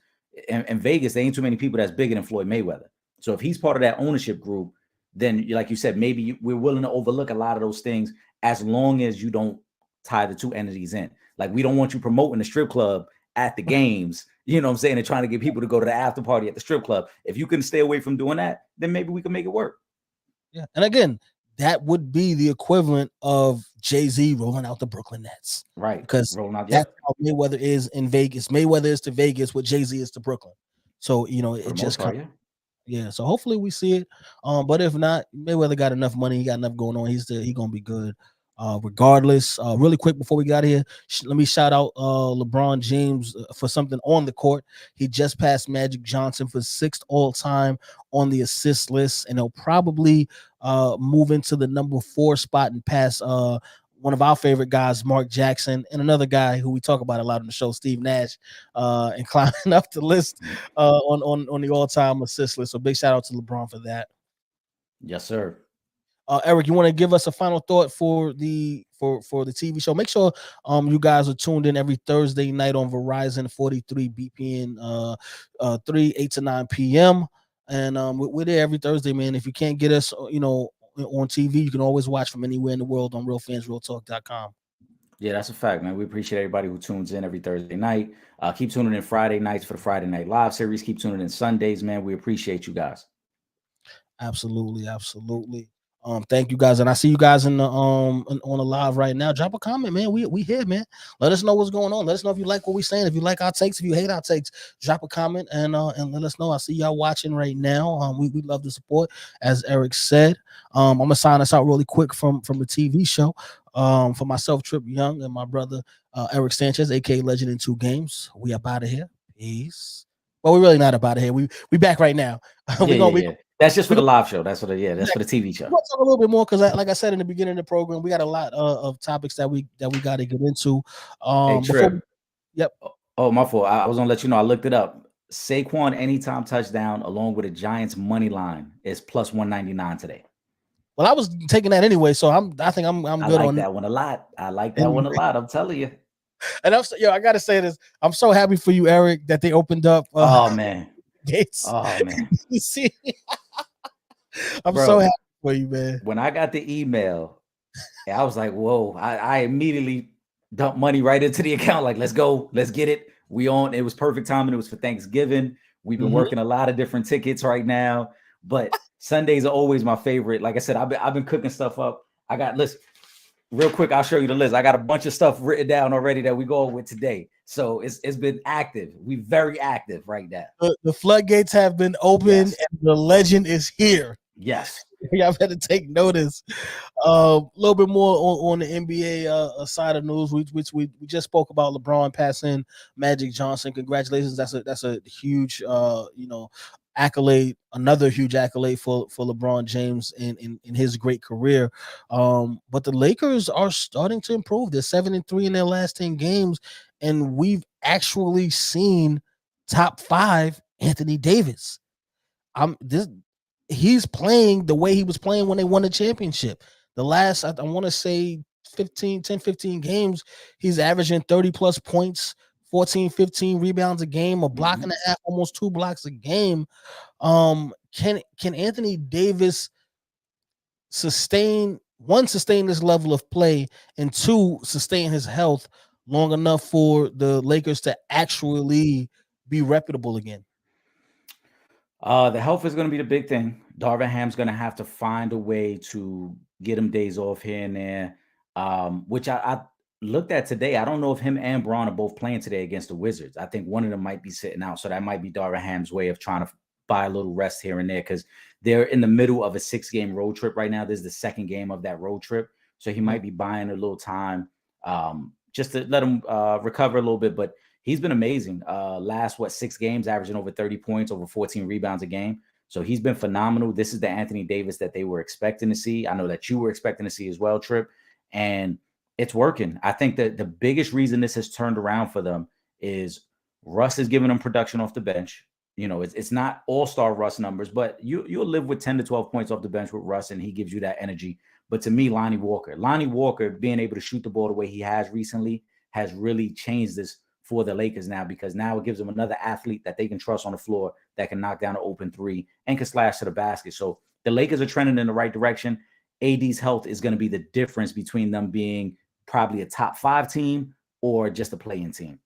in Vegas, there ain't too many people that's bigger than Floyd Mayweather. So if he's part of that ownership group, then like you said, maybe we're willing to overlook a lot of those things as long as you don't tie the two entities in. Like, we don't want you promoting the strip club at the games, you know what I'm saying, and trying to get people to go to the after party at the strip club. If you can stay away from doing that, then maybe we can make it work. Yeah. And again, that would be the equivalent of Jay-Z rolling out the Brooklyn Nets. Right. Because rolling out, that's how Mayweather is in Vegas. Mayweather is to Vegas what Jay-Z is to Brooklyn. So, it just comes. Yeah. So hopefully we see it. But if not, Mayweather got enough money. He got enough going on. He's going to be good. Regardless, really quick before we got here, let me shout out LeBron James for something on the court. He just passed Magic Johnson for 6th all-time on the assist list, and he'll probably move into the number 4 spot and pass one of our favorite guys, Mark Jackson, and another guy who we talk about a lot on the show, Steve Nash, and climbing up the list on the all-time assist list. So big shout out to LeBron for that. Yes, sir. Eric, you want to give us a final thought for the TV show? Make sure you guys are tuned in every Thursday night on Verizon 43 BPN 3 8 to 9 p.m. And we're there every Thursday, man. If you can't get us, on TV, you can always watch from anywhere in the world on realfansrealtalk.com. Yeah, that's a fact, man. We appreciate everybody who tunes in every Thursday night. Keep tuning in Friday nights for the Friday Night Live series. Keep tuning in Sundays, man. We appreciate you guys. Absolutely. Thank you guys, and I see you guys in the on the live right now. Drop a comment, man. We here, man. Let us know what's going on. Let us know if you like what we're saying. If you like our takes, if you hate our takes, drop a comment and let us know. I see y'all watching right now. We love the support, as Eric said. I'm gonna sign us out really quick from the TV show. For myself, Trip Young, and my brother Eric Sanchez, aka Legend in 2 Games. We up out of here. Peace. Well, we're really not up out of here. We back right now. Yeah. That's just for the live show. That's for the TV show. We'll talk a little bit more because, like I said in the beginning of the program, we got a lot of topics that we got to get into. Hey, Trip. Yep. Oh, my fault. I was gonna let you know. I looked it up. Saquon anytime touchdown, along with a Giants money line, is plus 199 today. Well, I was taking that anyway, so I think I'm good like on that one a lot. I like that one a lot. I'm telling you. And I gotta say this. I'm so happy for you, Eric, that they opened up. Oh man. Gates. Oh man. You see. I'm so happy for you, man. When I got the email, I was like, whoa, I immediately dumped money right into the account. Like, let's go, let's get it. It was perfect timing. It was for Thanksgiving. We've been working a lot of different tickets right now, but Sundays are always my favorite. Like I said, I've been cooking stuff up. Listen, real quick, I'll show you the list. I got a bunch of stuff written down already that we go with today. So it's been active. We very active right now. The floodgates have been opened, Yes. and the legend is here. Yes. Y'all better take notice. A little bit more on the NBA side of news, which we just spoke about LeBron passing Magic Johnson. Congratulations. That's a huge accolade, another huge accolade for LeBron James in his great career. But the Lakers are starting to improve. They're 7-3 in their last 10 games, and we've actually seen top 5 Anthony Davis. He's playing the way he was playing when they won the championship. The last, I want to say 15 games, he's averaging 30 plus points, 14, 15 rebounds a game, a block and a half, almost 2 blocks a game. Can Anthony Davis sustain this level of play, and 2, sustain his health long enough for the Lakers to actually be reputable again? The health is going to be the big thing. Darvin Ham's going to have to find a way to get him days off here and there, which I looked at today. I don't know if him and Braun are both playing today against the Wizards. I think one of them might be sitting out. So that might be Darvin Ham's way of trying to buy a little rest here and there, because they're in the middle of a 6-game road trip right now. This is the second game of that road trip. So he might be buying a little time just to let him recover a little bit. But he's been amazing. Last 6 games, averaging over 30 points, over 14 rebounds a game. So he's been phenomenal. This is the Anthony Davis that they were expecting to see. I know that you were expecting to see as well, Trip. And it's working. I think that the biggest reason this has turned around for them is Russ is giving them production off the bench. You know, it's not all-star Russ numbers, but you'll live with 10 to 12 points off the bench with Russ, and he gives you that energy. But to me, Lonnie Walker being able to shoot the ball the way he has recently has really changed this for the Lakers now, because now it gives them another athlete that they can trust on the floor that can knock down an open 3 and can slash to the basket. So the Lakers are trending in the right direction. AD's health is going to be the difference between them being probably a top 5 team or just a play-in team.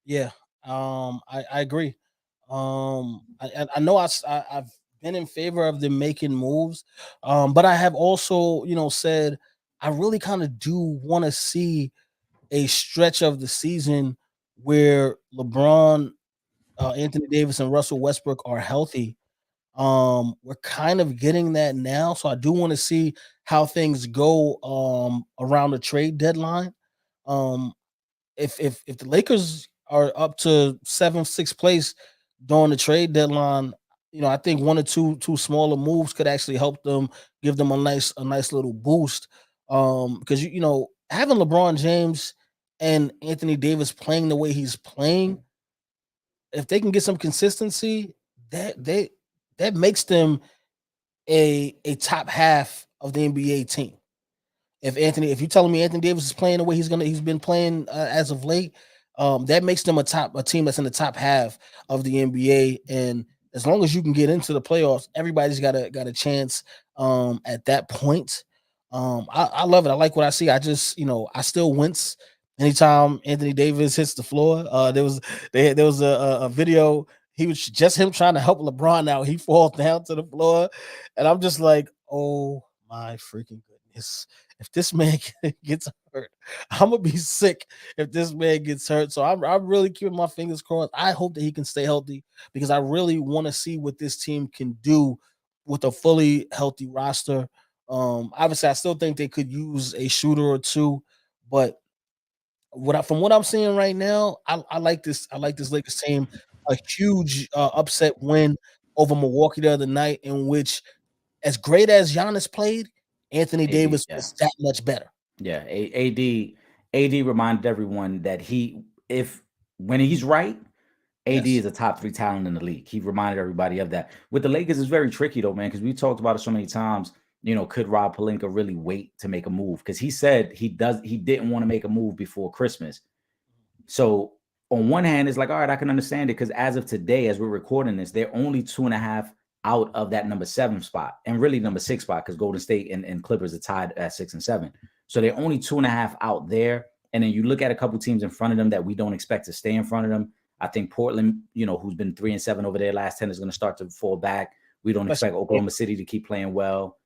Yeah, I agree. I know I've been in favor of them making moves, but I have also, said I really kind of do want to see a stretch of the season where LeBron, Anthony Davis, and Russell Westbrook are healthy. We're kind of getting that now, so I do want to see how things go around the trade deadline. Um, if the Lakers are up to 7th, 6th place during the trade deadline, I think 1 or 2 smaller moves could actually help them, give them a nice little boost. Because having LeBron James and Anthony Davis playing the way he's playing, if they can get some consistency, that makes them a top half of the NBA team. If you're telling me Anthony Davis is playing the way he's been playing as of late, that makes them a team that's in the top half of the NBA. And as long as you can get into the playoffs, everybody's got a chance at that point. I love it. I like what I see. I just I still wince anytime Anthony Davis hits the floor. There was a video. He was just him trying to help LeBron out. He falls down to the floor, and I'm just like, oh my freaking goodness. If this man gets hurt, I'm gonna be sick if this man gets hurt. So I'm really keeping my fingers crossed. I hope that he can stay healthy, because I really want to see what this team can do with a fully healthy roster. Obviously, I still think they could use a shooter or 2, but from what I'm seeing right now, I like this. I like this Lakers team. A huge upset win over Milwaukee the other night, in which, as great as Giannis played, Anthony AD, Davis yeah. was that much better. Yeah, AD reminded everyone that when he's right, AD Yes. is a top 3 talent in the league. He reminded everybody of that. With the Lakers, it's very tricky though, man, because we talked about it so many times. Could Rob Pelinka really wait to make a move? Because he said he didn't want to make a move before Christmas. So on one hand, it's like, all right, I can understand it, because as of today, as we're recording this, they're only 2.5 out of that number 7 spot, and really number 6 spot, because Golden State and Clippers are tied at 6 and 7. So they're only 2.5 out there. And then you look at a couple teams in front of them that we don't expect to stay in front of them. I think Portland, who's been 3 and 7 over their last 10, is going to start to fall back. We don't Especially expect Oklahoma City to keep playing well.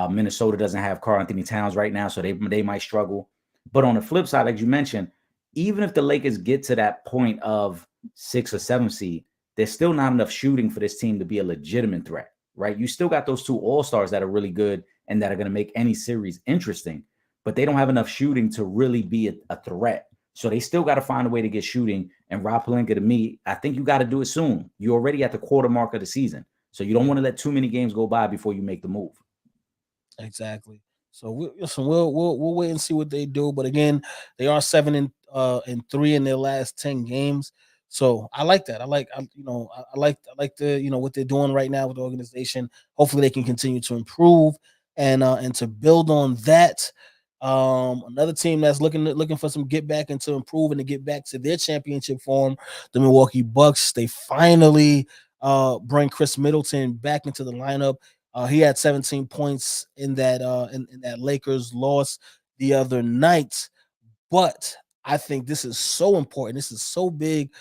Minnesota doesn't have Karl Anthony Towns right now, so they might struggle. But on the flip side, like you mentioned, even if the Lakers get to that point of 6 or 7 seed, there's still not enough shooting for this team to be a legitimate threat, right? You still got those two all-stars that are really good and that are going to make any series interesting, but they don't have enough shooting to really be a threat. So they still got to find a way to get shooting. And Rob Pelinka, to me, I think you got to do it soon. You're already at the quarter mark of the season. So you don't want to let too many games go by before you make the move. exactly. So we'll wait and see what they do. But again, they are 7-3 in their last 10 games. So I like that. I like the what they're doing right now with the organization. Hopefully they can continue to improve and to build on that. Another team that's looking for some get back and to improve and to get back to their championship form, the Milwaukee Bucks. They finally bring Chris Middleton back into the lineup. He had 17 points in that Lakers loss the other night. But I think this is so important. This is so big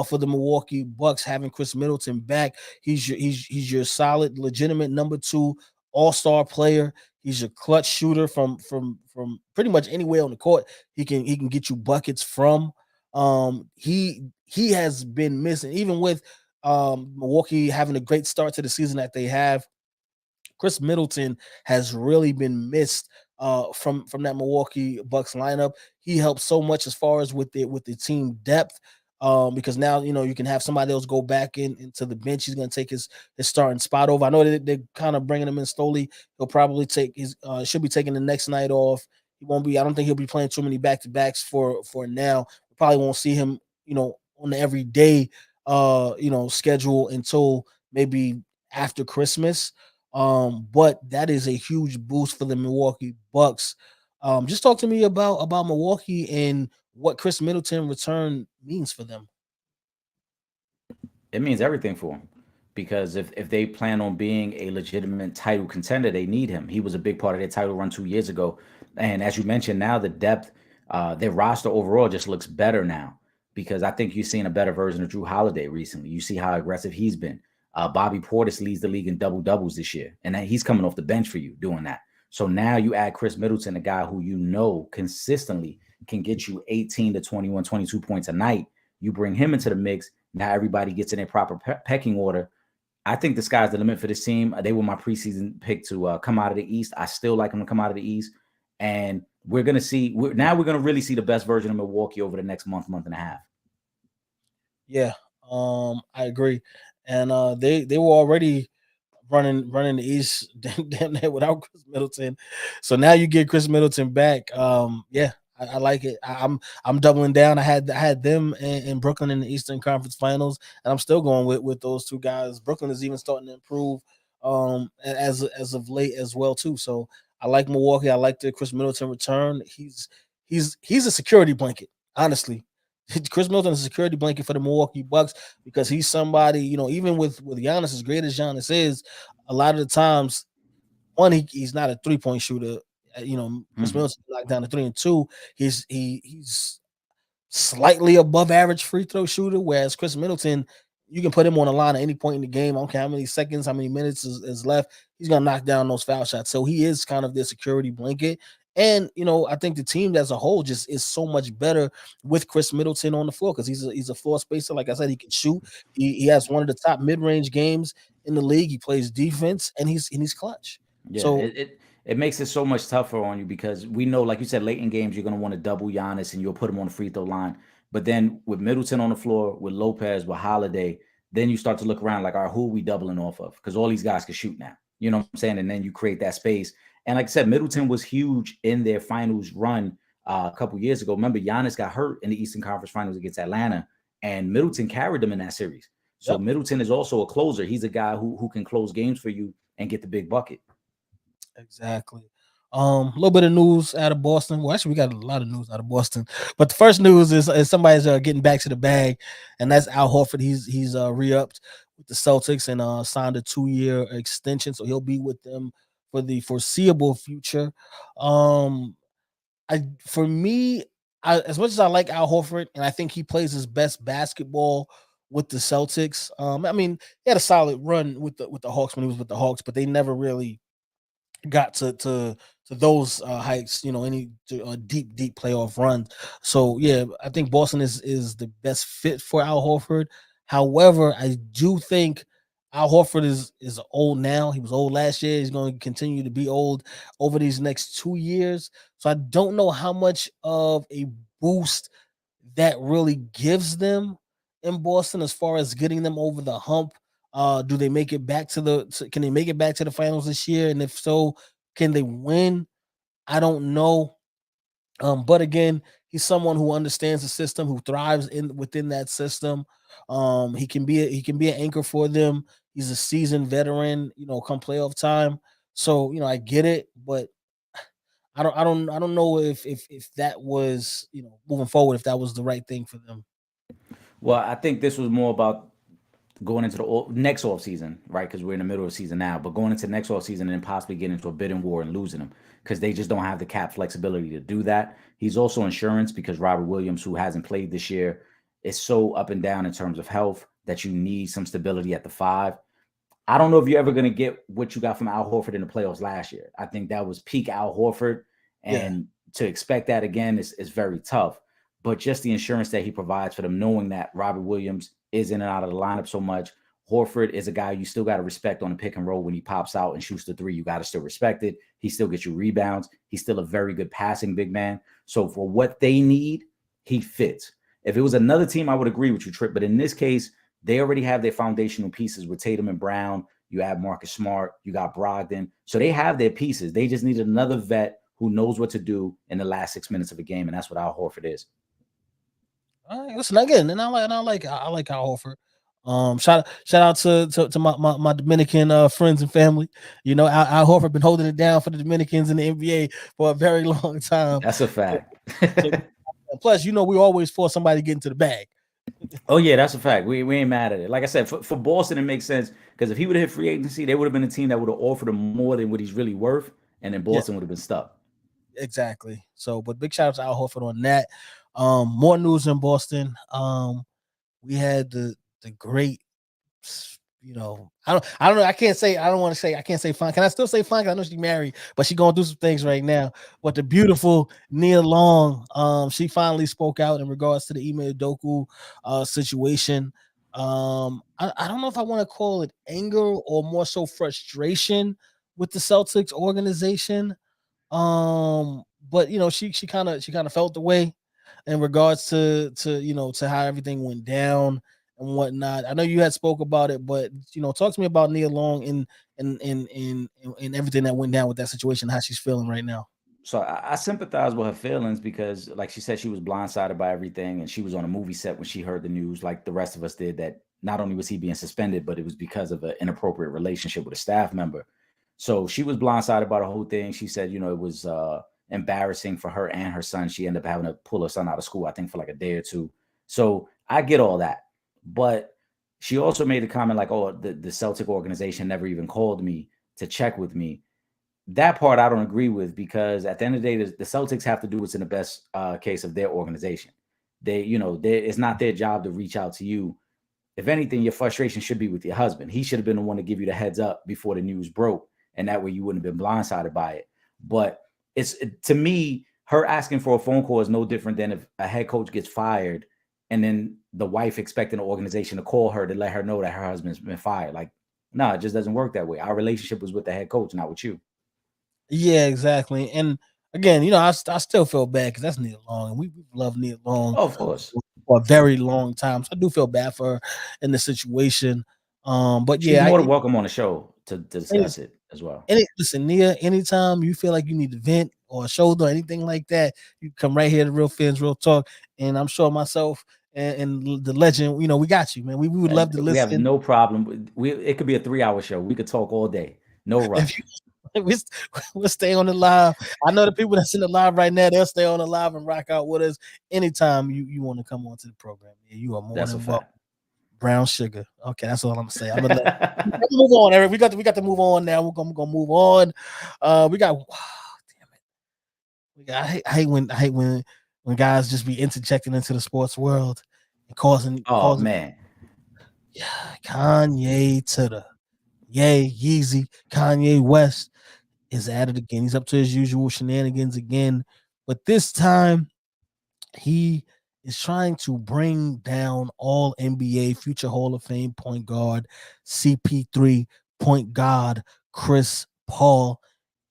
for the Milwaukee Bucks having Chris Middleton back. He's your solid, legitimate number two all-star player. He's your clutch shooter from pretty much anywhere on the court. He can get you buckets from. He has been missing even with Milwaukee having a great start to the season that they have. Chris Middleton has really been missed from that Milwaukee Bucks lineup. He helps so much as far as with the team depth. Because now you can have somebody else go back into the bench. He's going to take his starting spot over. I know that they're kind of bringing him in slowly. He'll probably take his should be taking the next night off. He won't be. I don't think he'll be playing too many back to backs for now. We probably won't see him on the everyday schedule until maybe after Christmas. But that is a huge boost for the Milwaukee Bucks. Just talk to me about Milwaukee and what Chris Middleton return means for them. It means everything for him because if they plan on being a legitimate title contender, they need him. He was a big part of their title run 2 years ago, and as you mentioned, now the depth, their roster overall just looks better now because I think you've seen a better version of Drew Holiday recently. You see how aggressive he's been. Bobby Portis leads the league in double doubles this year, and he's coming off the bench for you doing that. So now you add Chris Middleton, a guy who consistently can get you 18 to 21, 22 points a night. You bring him into the mix. Now everybody gets in their proper pecking order. I think the sky's the limit for this team. They were my preseason pick to come out of the East. I still like them to come out of the East. And we're going to see, we're going to really see the best version of Milwaukee over the next month and a half. Yeah, I agree. And they were already running the East damn near without Chris Middleton. So now you get Chris Middleton back. Yeah, I like it. I'm doubling down. I had them in Brooklyn in the Eastern Conference Finals, and I'm still going with those two guys. Brooklyn is even starting to improve as of late as well too. So I like Milwaukee. I like the Chris Middleton return. He's a security blanket, honestly. Chris Middleton is a security blanket for the Milwaukee Bucks because he's somebody, even with Giannis, as great as Giannis is, a lot of the times, one, he's not a 3-point shooter. Chris Mm-hmm. Middleton knocked down the three, and two, he's slightly above average free throw shooter, whereas Chris Middleton, you can put him on the line at any point in the game. I don't care how many seconds, how many minutes is left. He's gonna knock down those foul shots. So he is kind of their security blanket. And I think the team as a whole just is so much better with Chris Middleton on the floor because he's a floor spacer. Like I said, he can shoot. He has one of the top mid range games in the league. He plays defense and he's clutch. Yeah, So it makes it so much tougher on you because we know, like you said, late in games you're going to want to double Giannis and you'll put him on the free throw line. But then with Middleton on the floor, with Lopez, with Holiday, then you start to look around like, all right, who are we doubling off of? Because all these guys can shoot now. You know what I'm saying? And then you create that space. And like I said, Middleton was huge in their finals run a couple years ago. Remember, Giannis got hurt in the Eastern Conference Finals against Atlanta, and Middleton carried them in that series. So yep, Middleton is also a closer. He's a guy who can close games for you and get the big bucket. exactly. A little bit of news out of Boston. Well, actually, we got a lot of news out of Boston. But the first news is somebody's getting back to the bag, and that's Al Horford. He's re-upped with the Celtics and signed a 2-year extension, so he'll be with them for the foreseeable future. Um, for me, as much as I like Al Horford, and I think he plays his best basketball with the Celtics. I mean, he had a solid run with the Hawks when he was with the Hawks, but they never really got to those heights, any deep playoff runs. So yeah, I think Boston is the best fit for Al Horford. However, I do think Al Horford is old now. He was old last year. He's going to continue to be old over these next 2 years. So I don't know how much of a boost that really gives them in Boston as far as getting them over the hump. Do they make it back can they make it back to the finals this year? And if so, can they win? I don't know. But again, he's someone who understands the system, who thrives within that system. He can be an anchor for them. He's a seasoned veteran, come playoff time. So, I get it, but I don't know if that was, moving forward, if that was the right thing for them. Well, I think this was more about going into the next off season, right? Because we're in the middle of the season now, but going into the next off season and then possibly getting into a bidding war and losing him because they just don't have the cap flexibility to do that. He's also insurance because Robert Williams, who hasn't played this year, is so up and down in terms of health that you need some stability at the five. I don't know if you're ever going to get what you got from Al Horford in the playoffs last year. I think that was peak Al Horford, Yeah. and to expect that again is very tough. But just the insurance that he provides for them, knowing that Robert Williams is in and out of the lineup so much. Horford is a guy you still got to respect on the pick and roll when he pops out and shoots the three. You got to still respect it. He still gets you rebounds. He's still a very good passing big man. So for what they need, he fits. If it was another team, I would agree with you, Trip. But in this case, they already have their foundational pieces with Tatum and Brown. You have Marcus Smart. You got Brogdon. So they have their pieces. They just need another vet who knows what to do in the last 6 minutes of a game, and that's what Al Horford is. All right, listen again, and I like Al Horford. Shout out to my Dominican friends and family. Al Horford been holding it down for the Dominicans in the NBA for a very long time. That's a fact. So plus, we always force somebody to get into the bag. Oh yeah, that's a fact. We ain't mad at it. Like I said, for Boston, it makes sense because if he would have hit free agency, they would have been a team that would have offered him more than what he's really worth, and then Yeah, Boston would have been stuck. exactly. So, but big shout out to Al Horford on that. More news in Boston. We had the great, I don't know. I can't say fine. Can I still say fine? I know she's married, but she's going through some things right now. But the beautiful Nia Long, she finally spoke out in regards to the Ime Udoka situation. I don't know if I want to call it anger or more so frustration with the Celtics organization. But she kind of felt the way in regards to how everything went down and whatnot. I know you had spoke about it, but talk to me about Nia Long and everything that went down with that situation, how she's feeling right now. So I sympathize with her feelings because, like she said, she was blindsided by everything, and she was on a movie set when she heard the news, like the rest of us did. That not only was he being suspended, but it was because of an inappropriate relationship with a staff member. So she was blindsided by the whole thing. She said, it was embarrassing for her and her son. She ended up having to pull her son out of school, I think, for like a day or two. So I get all that, but she also made a comment like, "Oh, the Celtic organization never even called me to check with me." That part I don't agree with because at the end of the day, the Celtics have to do what's in the best case of their organization. It's not their job to reach out to you. If anything, your frustration should be with your husband. He should have been the one to give you the heads up before the news broke, and that way you wouldn't have been blindsided by it. But to me, her asking for a phone call is no different than if a head coach gets fired and then the wife expecting the organization to call her to let her know that her husband's been fired. Like, no, it just doesn't work that way. Our relationship was with the head coach, not with you. Yeah, exactly. And again, I still feel bad because that's Nia Long, and we've loved Nia Long Oh, of course. for a very long time. So I do feel bad for her in the situation. But She's yeah, more than welcome on the show to any, discuss it as well. listen, Nia, anytime you feel like you need to vent or a shoulder or anything like that, you come right here to Real Fins, Real Talk, and I'm sure myself and the legend, we got you, man. We would love to We have listen. no problem. It could be a 3-hour show. We could talk all day. No If rush. we we'll stay on the live. I know the people that's in the live right now, they'll stay on the live and rock out with us anytime you want to come on to the program. Yeah, you are more That's a than welcome. fact. Brown sugar. Okay, that's all I'm gonna say. I'm gonna move on, Eric. We got to move on now. We're gonna move on. We got damn it. I hate when guys just be interjecting into the sports world and causing Oh causing man. Yeah, Kanye to the yay, Yeezy, Kanye West is at it again. He's up to his usual shenanigans again, but this time he is trying to bring down all NBA future Hall of Fame point guard CP3, point guard Chris Paul.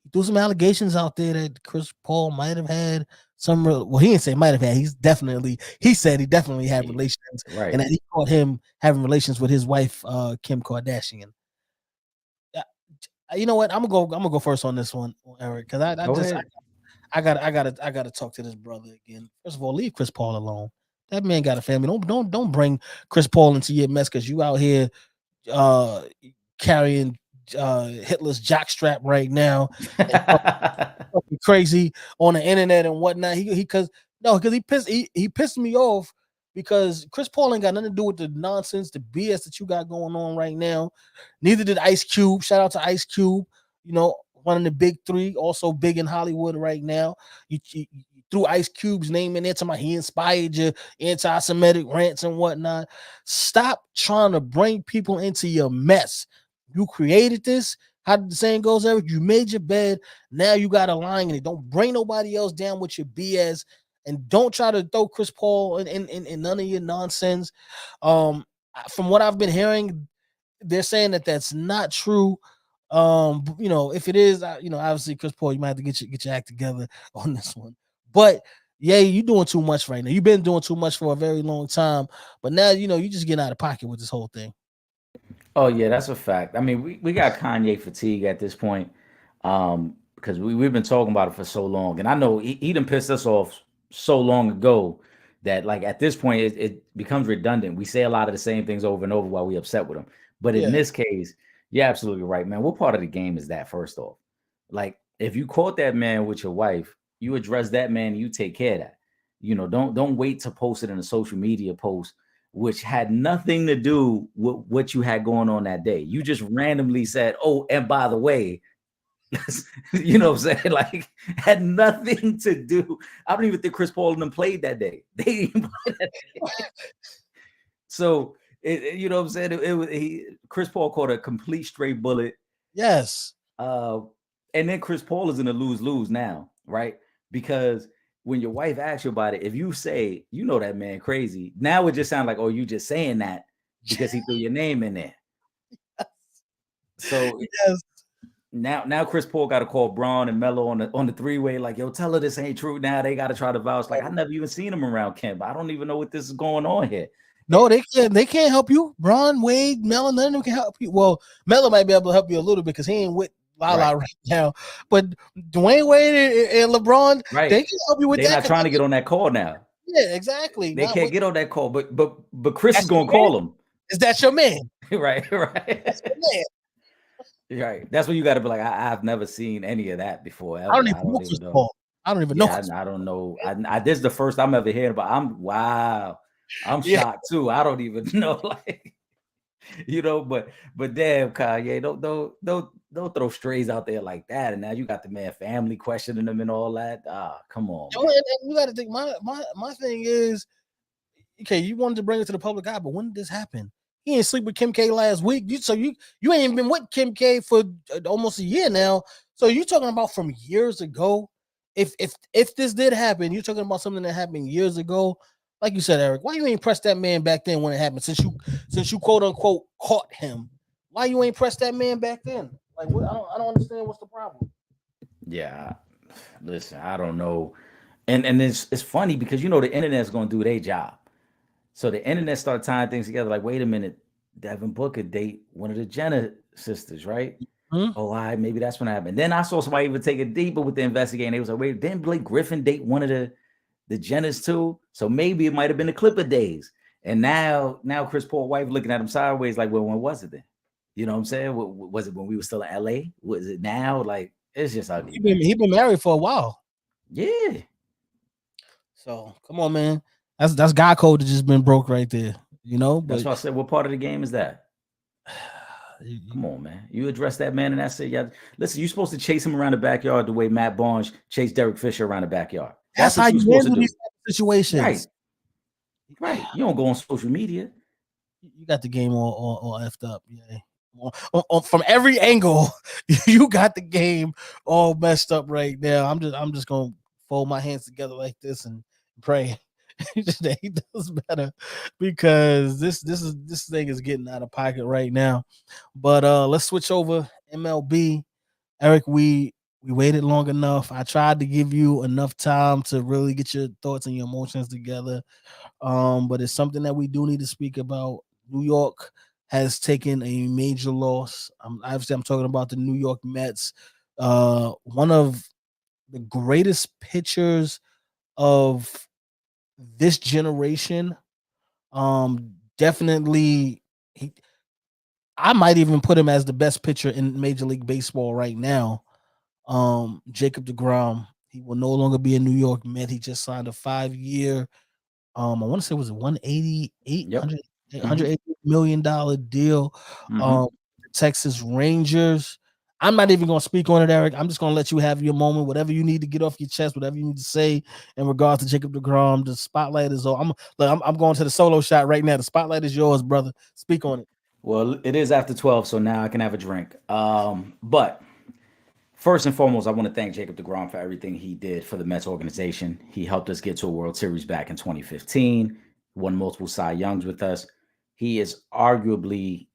He threw some allegations out there that Chris Paul might have had some. Well, he didn't say might have had. He said he definitely had relations, Right. and that he caught him having relations with his wife, Kim Kardashian. You know what? I'm gonna go first on this one, Eric, because I Go just ahead. I gotta talk to this brother again. First of all, leave Chris Paul alone. That man got a family. Don't bring Chris Paul into your mess because you out here uh carrying Hitler's jockstrap right now and talking crazy on the internet and whatnot. He because no, because he pissed me off because Chris Paul ain't got nothing to do with the nonsense, the BS that you got going on right now. Neither did Ice Cube. Shout out to Ice Cube. You know, one of the big three, also big in Hollywood right now. You threw Ice Cube's name in there to he inspired your anti-Semitic rants and whatnot. Stop trying to bring people into your mess. You created this. How the saying goes, Eric, you made your bed. Now you got a line in it. Don't bring nobody else down with your BS. And don't try to throw Chris Paul in none of your nonsense. From what I've been hearing, they're saying that that's not true. If it is, obviously Chris Paul, you might have to get your act together on this one. But yeah, you're doing too much right now. You've been doing too much for a very long time, but now you just getting out of pocket with this whole thing. Oh yeah, that's a fact. I mean, we got Kanye fatigue at this point, because we've been talking about it for so long, and I know he done pissed us off so long ago that like at this point it becomes redundant. We say a lot of the same things over and over while we upset with him. But in Yeah, this case, you're absolutely right, man. What part of the game is that? First off, like if you caught that man with your wife, you address that man and you take care of that. Don't wait to post it in a social media post which had nothing to do with what you had going on that day. You just randomly said, "Oh, and by the way," you know what I'm saying? Like, had nothing to do. I don't even think Chris Paul and them played that day. They didn't play that day. So, you know what I'm saying? Chris Paul caught a complete straight bullet. yes. Uh, and then Chris Paul is in a lose-lose now, right? Because when your wife asks you about it, if you say, that man crazy, now it just sounds like, oh, you just saying that because he threw your name in there. So Yes. now Chris Paul got to call Braun and Melo on the three-way, like, yo, tell her this ain't true. Now they got to try to vouch. Like, I never even seen him around Kemp. I don't even know what this is going on here. No, they can't help you. Braun, Wade, Melo, none of them can help you. Well, Melo might be able to help you a little bit because he ain't with Lala right now. But Dwayne Wade and LeBron, they Right. can help you with They're that. not trying to get on that call now. Yeah, exactly. They Not can't with get on that call, but Chris is that's your gonna man. call him. Is that your man? Right. That's your man. Right. That's when you got to be like, I've never seen any of that before I don't ever. even I know don't Chris even know. Paul. I don't even know Yeah, Chris I don't know. This is the first I'm ever hearing about. I'm Yeah. shocked too. I don't even know, like, but damn, Kanye, don't throw strays out there like that. And now you got the man family questioning them and all that. Come on, man. And you got to think. My thing is, okay, you wanted to bring it to the public eye, but when did this happen? He ain't sleep with Kim K last week. You ain't even been with Kim K for almost a year now. So you talking about from years ago? If this did happen, you're talking about something that happened years ago. Like you said, Eric, why you ain't press that man back then when it happened? Since you quote unquote caught him, why you ain't press that man back then? Like what, I don't understand what's the problem. Yeah, listen, I don't know. And it's funny because the internet's gonna do their job. So the internet started tying things together. Like, wait a minute, Devin Booker date one of the Jenner sisters, right? Hmm? Oh, maybe that's when it happened. Then I saw somebody even take it deeper with the investigating. They was like, wait, didn't Blake Griffin date one of the Jenners too? So maybe it might have been the Clipper days. And now Chris Paul wife looking at him sideways, like, well, when was it then? You know what I'm saying? Was it when we were still in LA? Was it now? Like, it's just ugly, man. He been married for a while. Yeah. So come on, man. That's guy code that just been broke right there. That's But why I said, what part of the game is that? Come on, man. You address that man and that's it. Yeah. Listen, you're supposed to chase him around the backyard the way Matt Barnes chased Derek Fisher around the backyard. that's That's how what you're you supposed to handle do. these situations. Right. Right. You don't go on social media. You got the game all effed up. Yeah. From every angle, you got the game all messed up right now. I'm just gonna fold my hands together like this and pray that he does better, because this thing is getting out of pocket right now. But let's switch over MLB. Eric, we waited long enough. I tried to give you enough time to really get your thoughts and your emotions together. But it's something that we do need to speak about. New York has taken a major loss. Obviously, I'm talking about the New York Mets. One of the greatest pitchers of this generation. Definitely, he. I might even put him as the best pitcher in Major League Baseball right now. Jacob DeGrom. He will no longer be a New York Met. He just signed a 5-year, I want to say it was a 188 Yep. 180 million dollar deal. Mm-hmm. Texas Rangers. I'm not even going to speak on it, Eric. I'm just going to let you have your moment. Whatever you need to get off your chest, whatever you need to say in regards to Jacob DeGrom. The spotlight is on. I'm going to the solo shot right now. The spotlight is yours, brother. Speak on it. Well, it is after 12, so now I can have a drink. But first and foremost, I want to thank Jacob DeGrom for everything he did for the Mets organization. He helped us get to a World Series back in 2015, won multiple Cy Youngs with us. He is arguably,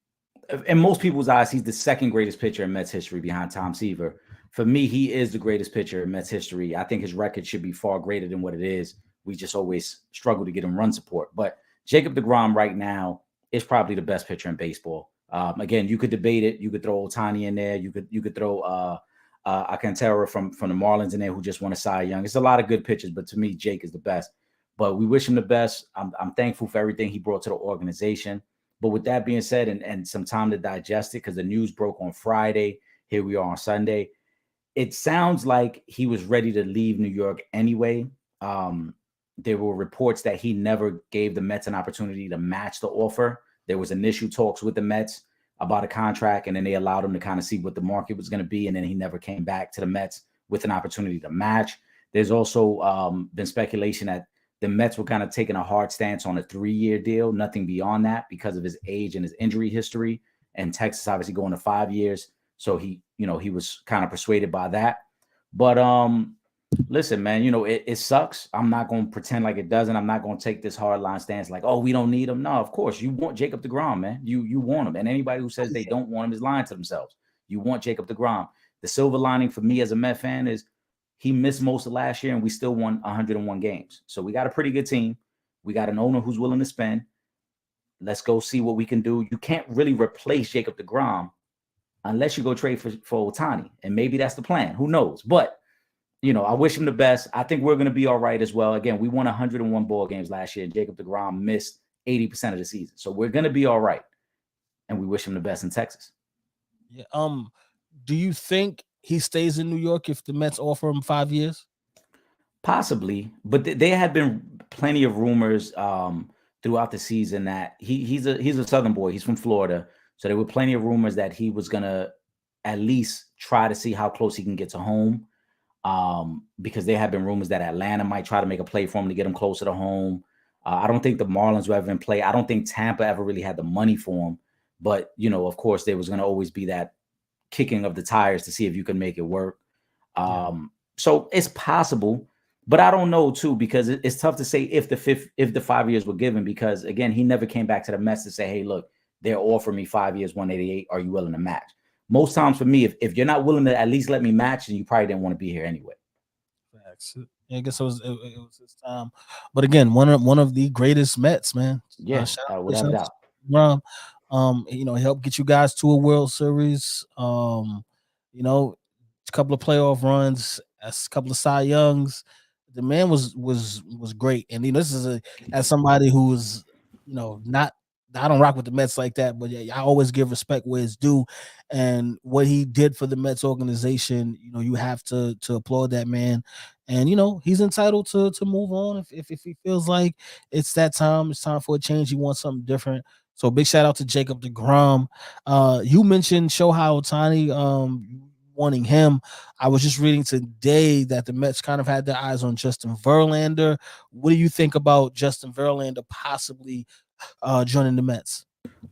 in most people's eyes, he's the second greatest pitcher in Mets history behind Tom Seaver. For me, he is the greatest pitcher in Mets history. I think his record should be far greater than what it is. We just always struggle to get him run support. But Jacob DeGrom right now is probably the best pitcher in baseball. Again, you could debate it. You could throw Ohtani in there. You could throw Alcantara from the Marlins in there, who just won a Cy Young. It's a lot of good pitchers, but to me, Jake is the best. But we wish him the best. I'm thankful for everything he brought to the organization. But with that being said, and some time to digest it, because the news broke on Friday. Here we are on Sunday. It sounds like he was ready to leave New York anyway. There were reports that he never gave the Mets an opportunity to match the offer. There was initial talks with the Mets about a contract, and then they allowed him to kind of see what the market was going to be, and then he never came back to the Mets with an opportunity to match. There's also been speculation that the Mets were kind of taking a hard stance on a 3-year deal, nothing beyond that because of his age and his injury history, and Texas obviously going to 5 years. So he was kind of persuaded by that. But listen, man, it sucks. I'm not going to pretend like it doesn't. I'm not going to take this hardline stance like, oh, we don't need him. No, of course, you want Jacob DeGrom, man. You want him. And anybody who says they don't want him is lying to themselves. You want Jacob DeGrom. The silver lining for me as a Met fan is he missed most of last year and we still won 101 games. So we got a pretty good team. We got an owner who's willing to spend. Let's go see what we can do. You can't really replace Jacob DeGrom unless you go trade for Ohtani. And maybe that's the plan. Who knows? But I wish him the best. I think we're going to be all right as well. Again, we won 101 ball games last year, and Jacob DeGrom missed 80% of the season. So we're going to be all right. And we wish him the best in Texas. Yeah. Do you think he stays in New York if the Mets offer him 5 years? Possibly. But there had been plenty of rumors throughout the season that he's a Southern boy. He's from Florida. So there were plenty of rumors that he was going to at least try to see how close he can get to home. Because there have been rumors that Atlanta might try to make a play for him to get him closer to home. I don't think the Marlins will ever in play. I don't think Tampa ever really had the money for him. But, of course, there was going to always be that kicking of the tires to see if you can make it work. So it's possible. But I don't know, too, because it's tough to say if the 5 years were given, because, again, he never came back to the Mets to say, hey, look, they're offering me 5 years, 188. Are you willing to match? Most times for me, if you're not willing to at least let me match, then you probably didn't want to be here anyway. Facts. Yeah, I guess it was his time. But again, one of the greatest Mets, man. Yeah, without a doubt. He helped get you guys to a World Series. A couple of playoff runs, a couple of Cy Youngs. The man was great. And this is as somebody who's not. I don't rock with the Mets like that, but yeah, I always give respect where it's due. And what he did for the Mets organization, you have to applaud that man. And he's entitled to move on if he feels like it's that time. It's time for a change. He wants something different. So big shout out to Jacob DeGrom. You mentioned Shohei Ohtani, wanting him. I was just reading today that the Mets kind of had their eyes on Justin Verlander. What do you think about Justin Verlander possibly joining the Mets?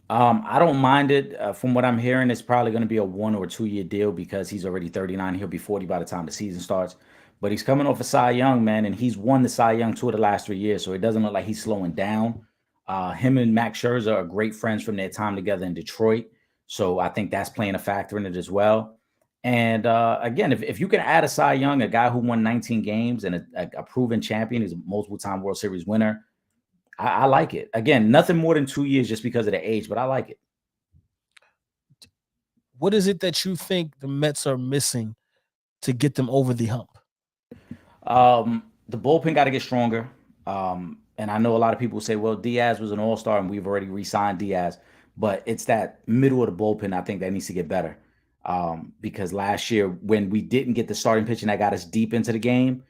I don't mind it. From what I'm hearing, it's probably going to be a 1 or 2 year deal because he's already 39. He'll be 40 by the time the season starts. But he's coming off a Cy Young, man, and he's won the Cy Young 2 of the last 3 years. So it doesn't look like he's slowing down. Him and Max Scherzer are great friends from their time together in Detroit. So I think that's playing a factor in it as well. And again, if you can add a Cy Young, a guy who won 19 games and a proven champion, he's a multiple time World Series winner, I like it. Again, nothing more than 2 years just because of the age, but I like it. What is it that you think the Mets are missing to get them over the hump? The bullpen got to get stronger. And I know a lot of people say, well, Diaz was an all-star and we've already re-signed Diaz, but it's that middle of the bullpen I think that needs to get better. Because last year when we didn't get the starting pitching that got us deep into the game,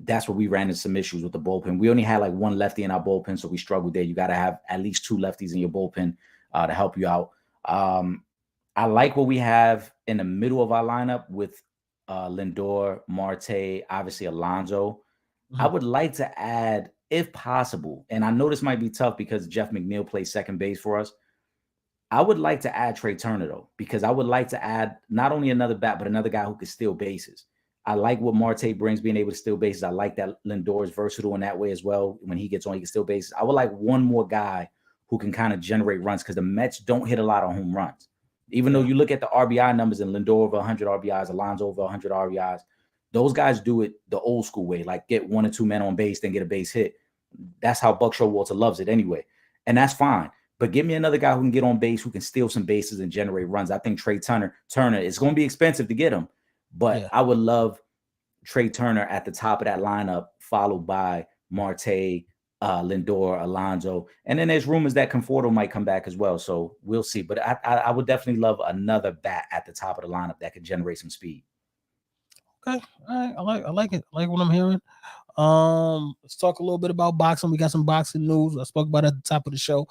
that's where we ran into some issues with the bullpen. We only had like one lefty in our bullpen, so we struggled there. You got to have at least two lefties in your bullpen to help you out. I like what we have in the middle of our lineup with Lindor, Marte, obviously Alonso. I would like to add, if possible, and I know this might be tough because Jeff McNeil plays second base for us. I would like to add Trey Turner though, because I would like to add not only another bat, but another guy who could steal bases. I like what Marte brings, being able to steal bases. I like that Lindor is versatile in that way as well. When he gets on, he can steal bases. I would like one more guy who can kind of generate runs because the Mets don't hit a lot of home runs. Even though you look at the RBI numbers and Lindor over 100 RBIs, Alonso over 100 RBIs, those guys do it the old school way, like get one or two men on base, then get a base hit. That's how Buck Showalter loves it anyway. And that's fine. But give me another guy who can get on base, who can steal some bases and generate runs. I think Trey Turner, it's going to be expensive to get him, but I would love Trey Turner at the top of that lineup, followed by Marte, Lindor, Alonso. And then there's rumors that Conforto might come back as well. So we'll see. But I would definitely love another bat at the top of the lineup that could generate some speed. Okay. All right. I like it. I like what I'm hearing. Let's talk a little bit about boxing. We got some boxing news. I spoke about it at the top of the show.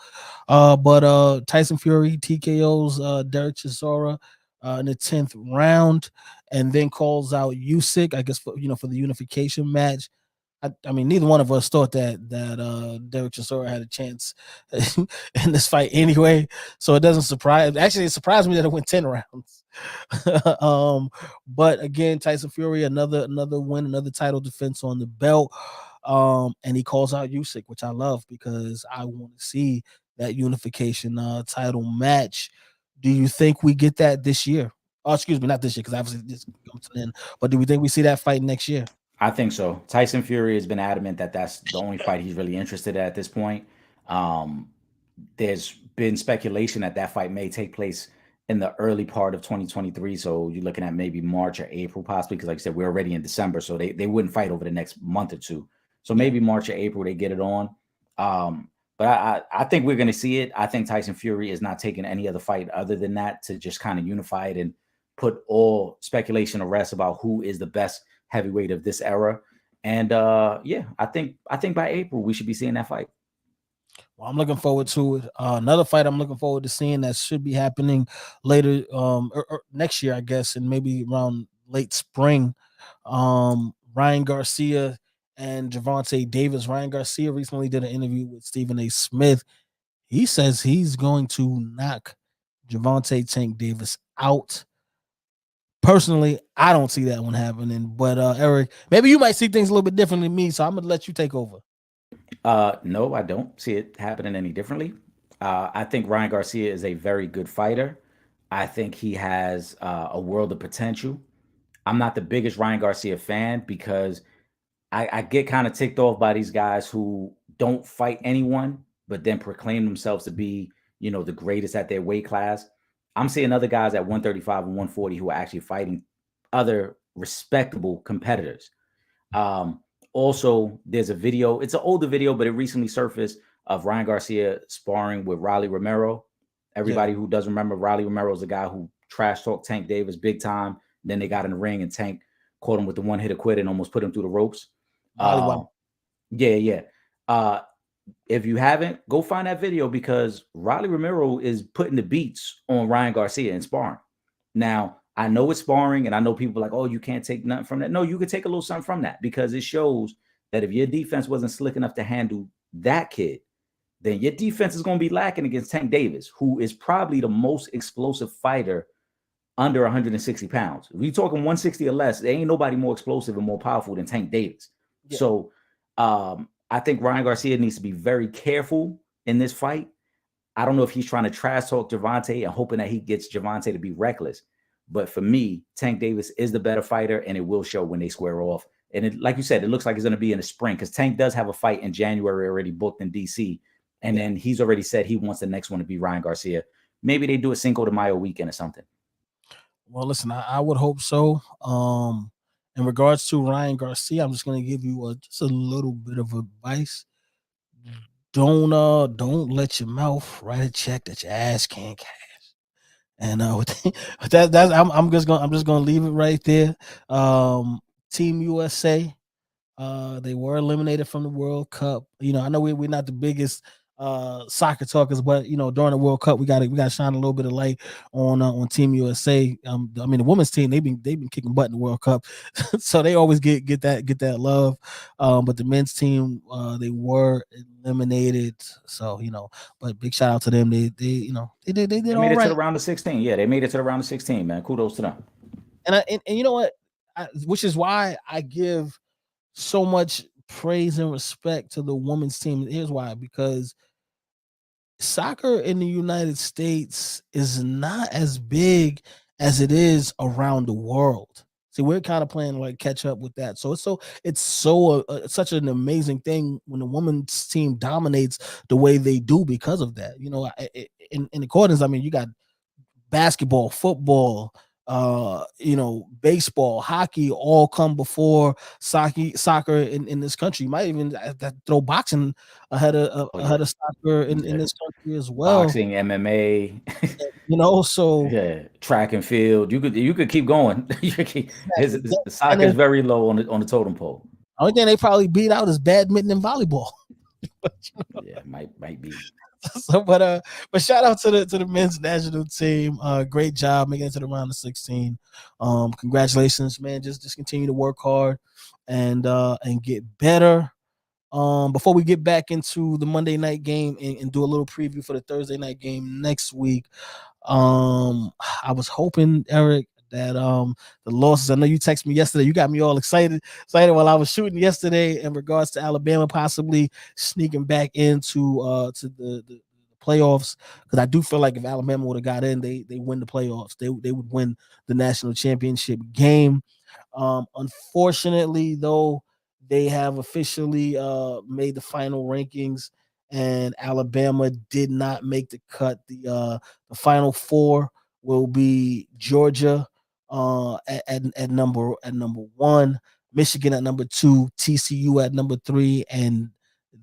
But Tyson Fury TKO's Derek Chisora in the 10th round, and then calls out Usyk, I guess, for the unification match. I mean, neither one of us thought that Derek Chisora had a chance in this fight anyway. So it doesn't surprise. Actually, it surprised me that it went 10 rounds. But again, Tyson Fury, another win, another title defense on the belt. And he calls out Usyk, which I love because I want to see that unification title match. Do you think we get that this year? Oh, excuse me, not this year, because obviously this comes to an end. But do we think we see that fight next year? I think so. Tyson Fury has been adamant that that's the only fight he's really interested in at this point. There's been speculation that that fight may take place in the early part of 2023. So you're looking at maybe March or April, possibly, because like I said, we're already in December. So they wouldn't fight over the next month or two. So maybe March or April, they get it on. But I think we're going to see it. I think Tyson Fury is not taking any other fight other than that to just kind of unify it and put all speculation to rest about who is the best heavyweight of this era. And I think by April we should be seeing that fight. Well, I'm looking forward to it. Another fight I'm looking forward to seeing that should be happening later, or next year, I guess, and maybe around late spring. Ryan Garcia and Gervonta Davis. Ryan Garcia recently did an interview with Stephen A. Smith. He says he's going to knock Gervonta Tank Davis out. Personally, I don't see that one happening. But Eric, maybe you might see things a little bit differently than me, so I'm gonna let you take over. No, I don't see it happening any differently. I think Ryan Garcia is a very good fighter. I think he has a world of potential. I'm not the biggest Ryan Garcia fan because I get kind of ticked off by these guys who don't fight anyone, but then proclaim themselves to be, the greatest at their weight class. I'm seeing other guys at 135 and 140 who are actually fighting other respectable competitors. Also, there's a video. It's an older video, but it recently surfaced of Ryan Garcia sparring with Riley Romero. Everybody who does remember, Riley Romero is the guy who trash talked Tank Davis big time. Then they got in the ring and Tank caught him with the one hit quit and almost put him through the ropes. Yeah. If you haven't, go find that video because Riley Romero is putting the beats on Ryan Garcia in sparring. Now, I know it's sparring, and I know people are like, oh, you can't take nothing from that. No, you could take a little something from that because it shows that if your defense wasn't slick enough to handle that kid, then your defense is going to be lacking against Tank Davis, who is probably the most explosive fighter under 160 pounds. If we talking 160 or less, there ain't nobody more explosive and more powerful than Tank Davis. Yeah. So I think Ryan Garcia needs to be very careful in this fight. I don't know if he's trying to trash talk Gervonta and hoping that he gets Gervonta to be reckless. But for me, Tank Davis is the better fighter, and it will show when they square off. And it, like you said, it looks like it's going to be in the spring because Tank does have a fight in January already booked in DC. And then he's already said he wants the next one to be Ryan Garcia. Maybe they do a Cinco de Mayo weekend or something. Well, listen, I would hope so. In regards to Ryan Garcia, I'm just going to give you just a little bit of advice. Don't let your mouth write a check that your ass can't cash. And with that, I'm just gonna leave it right there. Team USA, they were eliminated from the World Cup. You know, I know we're not the biggest soccer talkers, but you know, during the World Cup, we got to shine a little bit of light on Team USA. I mean, the women's team they've been kicking butt in the World Cup, so they always get that love. But the men's team they were eliminated, so you know. But big shout out to them. They did They all made it right. to the round of 16. Yeah, they made it to the round of 16. Man, kudos to them. And you know what, which is why I give so much praise and respect to the women's team. Here's why: because soccer in the United States is not as big as it is around the world. See, we're kind of playing like catch up with that. So it's such an amazing thing when the women's team dominates the way they do because of that. You know, in accordance, I mean, you got basketball, football, you know, baseball, hockey, all come before soccer in this country. You might even throw boxing ahead of soccer in this country as well. Boxing, MMA, you know, so yeah, track and field. You could keep going. The soccer then, is very low on the totem pole. Only thing they probably beat out is badminton and volleyball. Yeah, might be. So, but shout out to the men's national team. Great job making it to the round of 16. Congratulations, man. Just continue to work hard and get better. Before we get back into the Monday night game and do a little preview for the Thursday night game next week, I was hoping, Eric, that the losses. I know you texted me yesterday. You got me all excited while I was shooting yesterday in regards to Alabama possibly sneaking back into to the playoffs, because I do feel like if Alabama would have got in, they win the playoffs. They would win the national championship game. Unfortunately, though, they have officially made the final rankings, and Alabama did not make the cut. The final four will be Georgia at number one, Michigan at number 2, TCU at number 3, and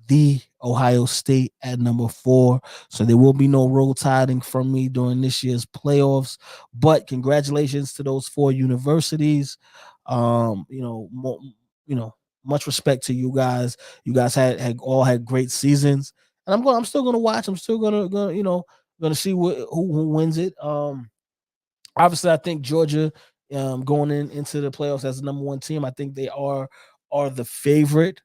the Ohio State at number 4. So there will be no road tiding from me during this year's playoffs. But congratulations to those 4 universities. You know, much respect to you guys. You guys had all had great seasons, and I'm still gonna watch. I'm still gonna see who wins it. Obviously, I think Georgia, going into the playoffs as the number 1 team, I think they are the favorite.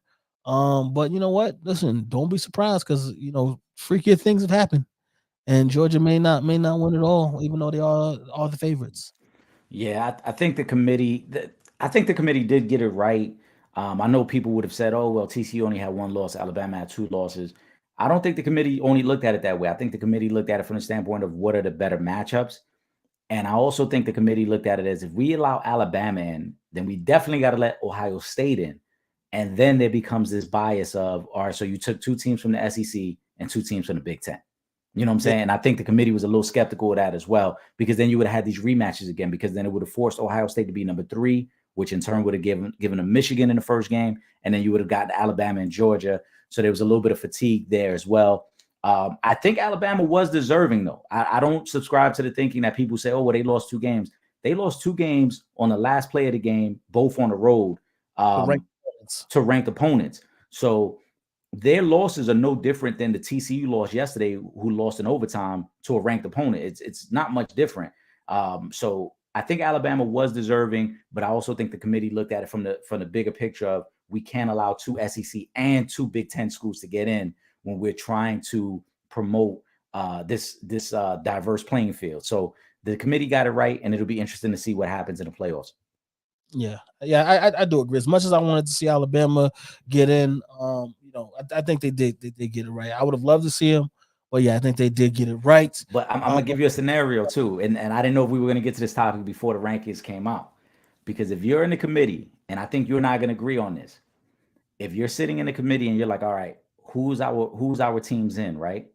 But you know what? Listen, don't be surprised because you know freakier things have happened, and Georgia may not win it all, even though they are the favorites. Yeah, I think the committee. I think the committee did get it right. I know people would have said, "Oh, well, TCU only had 1 loss, Alabama had 2 losses." I don't think the committee only looked at it that way. I think the committee looked at it from the standpoint of what are the better matchups. And I also think the committee looked at it as if we allow Alabama in, then we definitely got to let Ohio State in. And then there becomes this bias of, all right, so you took 2 teams from the SEC and 2 teams from the Big Ten. You know what I'm saying? And I think the committee was a little skeptical of that as well, because then you would have had these rematches again, because then it would have forced Ohio State to be number 3, which in turn would have given them Michigan in the first game. And then you would have gotten Alabama and Georgia. So there was a little bit of fatigue there as well. I think Alabama was deserving, though. I don't subscribe to the thinking that people say, oh, well, they lost 2 games. They lost 2 games on the last play of the game, both on the road, to ranked opponents. So their losses are no different than the TCU loss yesterday, who lost in overtime to a ranked opponent. It's not much different. So I think Alabama was deserving, but I also think the committee looked at it from the bigger picture of we can't allow 2 SEC and 2 Big Ten schools to get in, when we're trying to promote this diverse playing field. So the committee got it right, and it'll be interesting to see what happens in the playoffs. Yeah, I do agree. As much as I wanted to see Alabama get in, I think they did get it right. I would have loved to see them, but yeah, I think they did get it right. But I'm gonna give you a scenario too, and I didn't know if we were gonna get to this topic before the rankings came out, because if you're in the committee, and I think you and I are gonna agree on this, if you're sitting in the committee and you're like, all right, who's our teams in, right?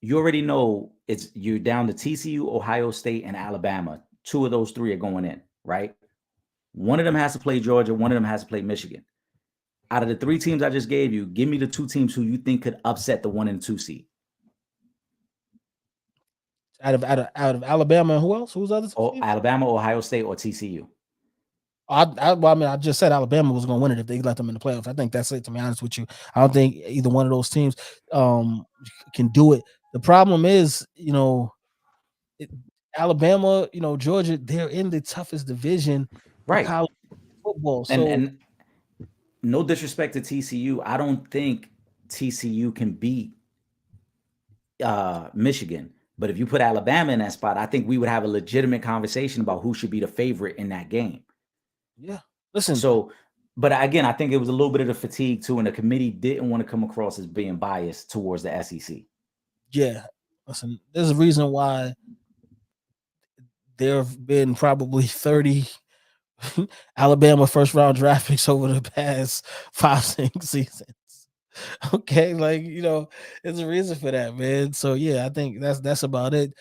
You already know you're down to TCU, Ohio State, and Alabama. Two of those three are going in, right? One of them has to play Georgia, one of them has to play Michigan. Out of the three teams I just gave you, give me the two teams who you think could upset the 1 and 2 seed. Out of Alabama, and who else? Who's other Or teams? Alabama, Ohio State, or TCU. I just said Alabama was going to win it if they let them in the playoffs. I think that's it. To be honest with you, I don't think either one of those teams can do it. The problem is, Alabama, Georgia, they're in the toughest division in Right. college football. And no disrespect to TCU, I don't think TCU can beat Michigan. But if you put Alabama in that spot, I think we would have a legitimate conversation about who should be the favorite in that game. Yeah. Listen. So, but again, I think it was a little bit of the fatigue too, and the committee didn't want to come across as being biased towards the SEC. Yeah. Listen, there's a reason why there have been probably 30 Alabama first round draft picks over the past 5-6 seasons. Okay, there's a reason for that, man. So yeah, I think that's about it.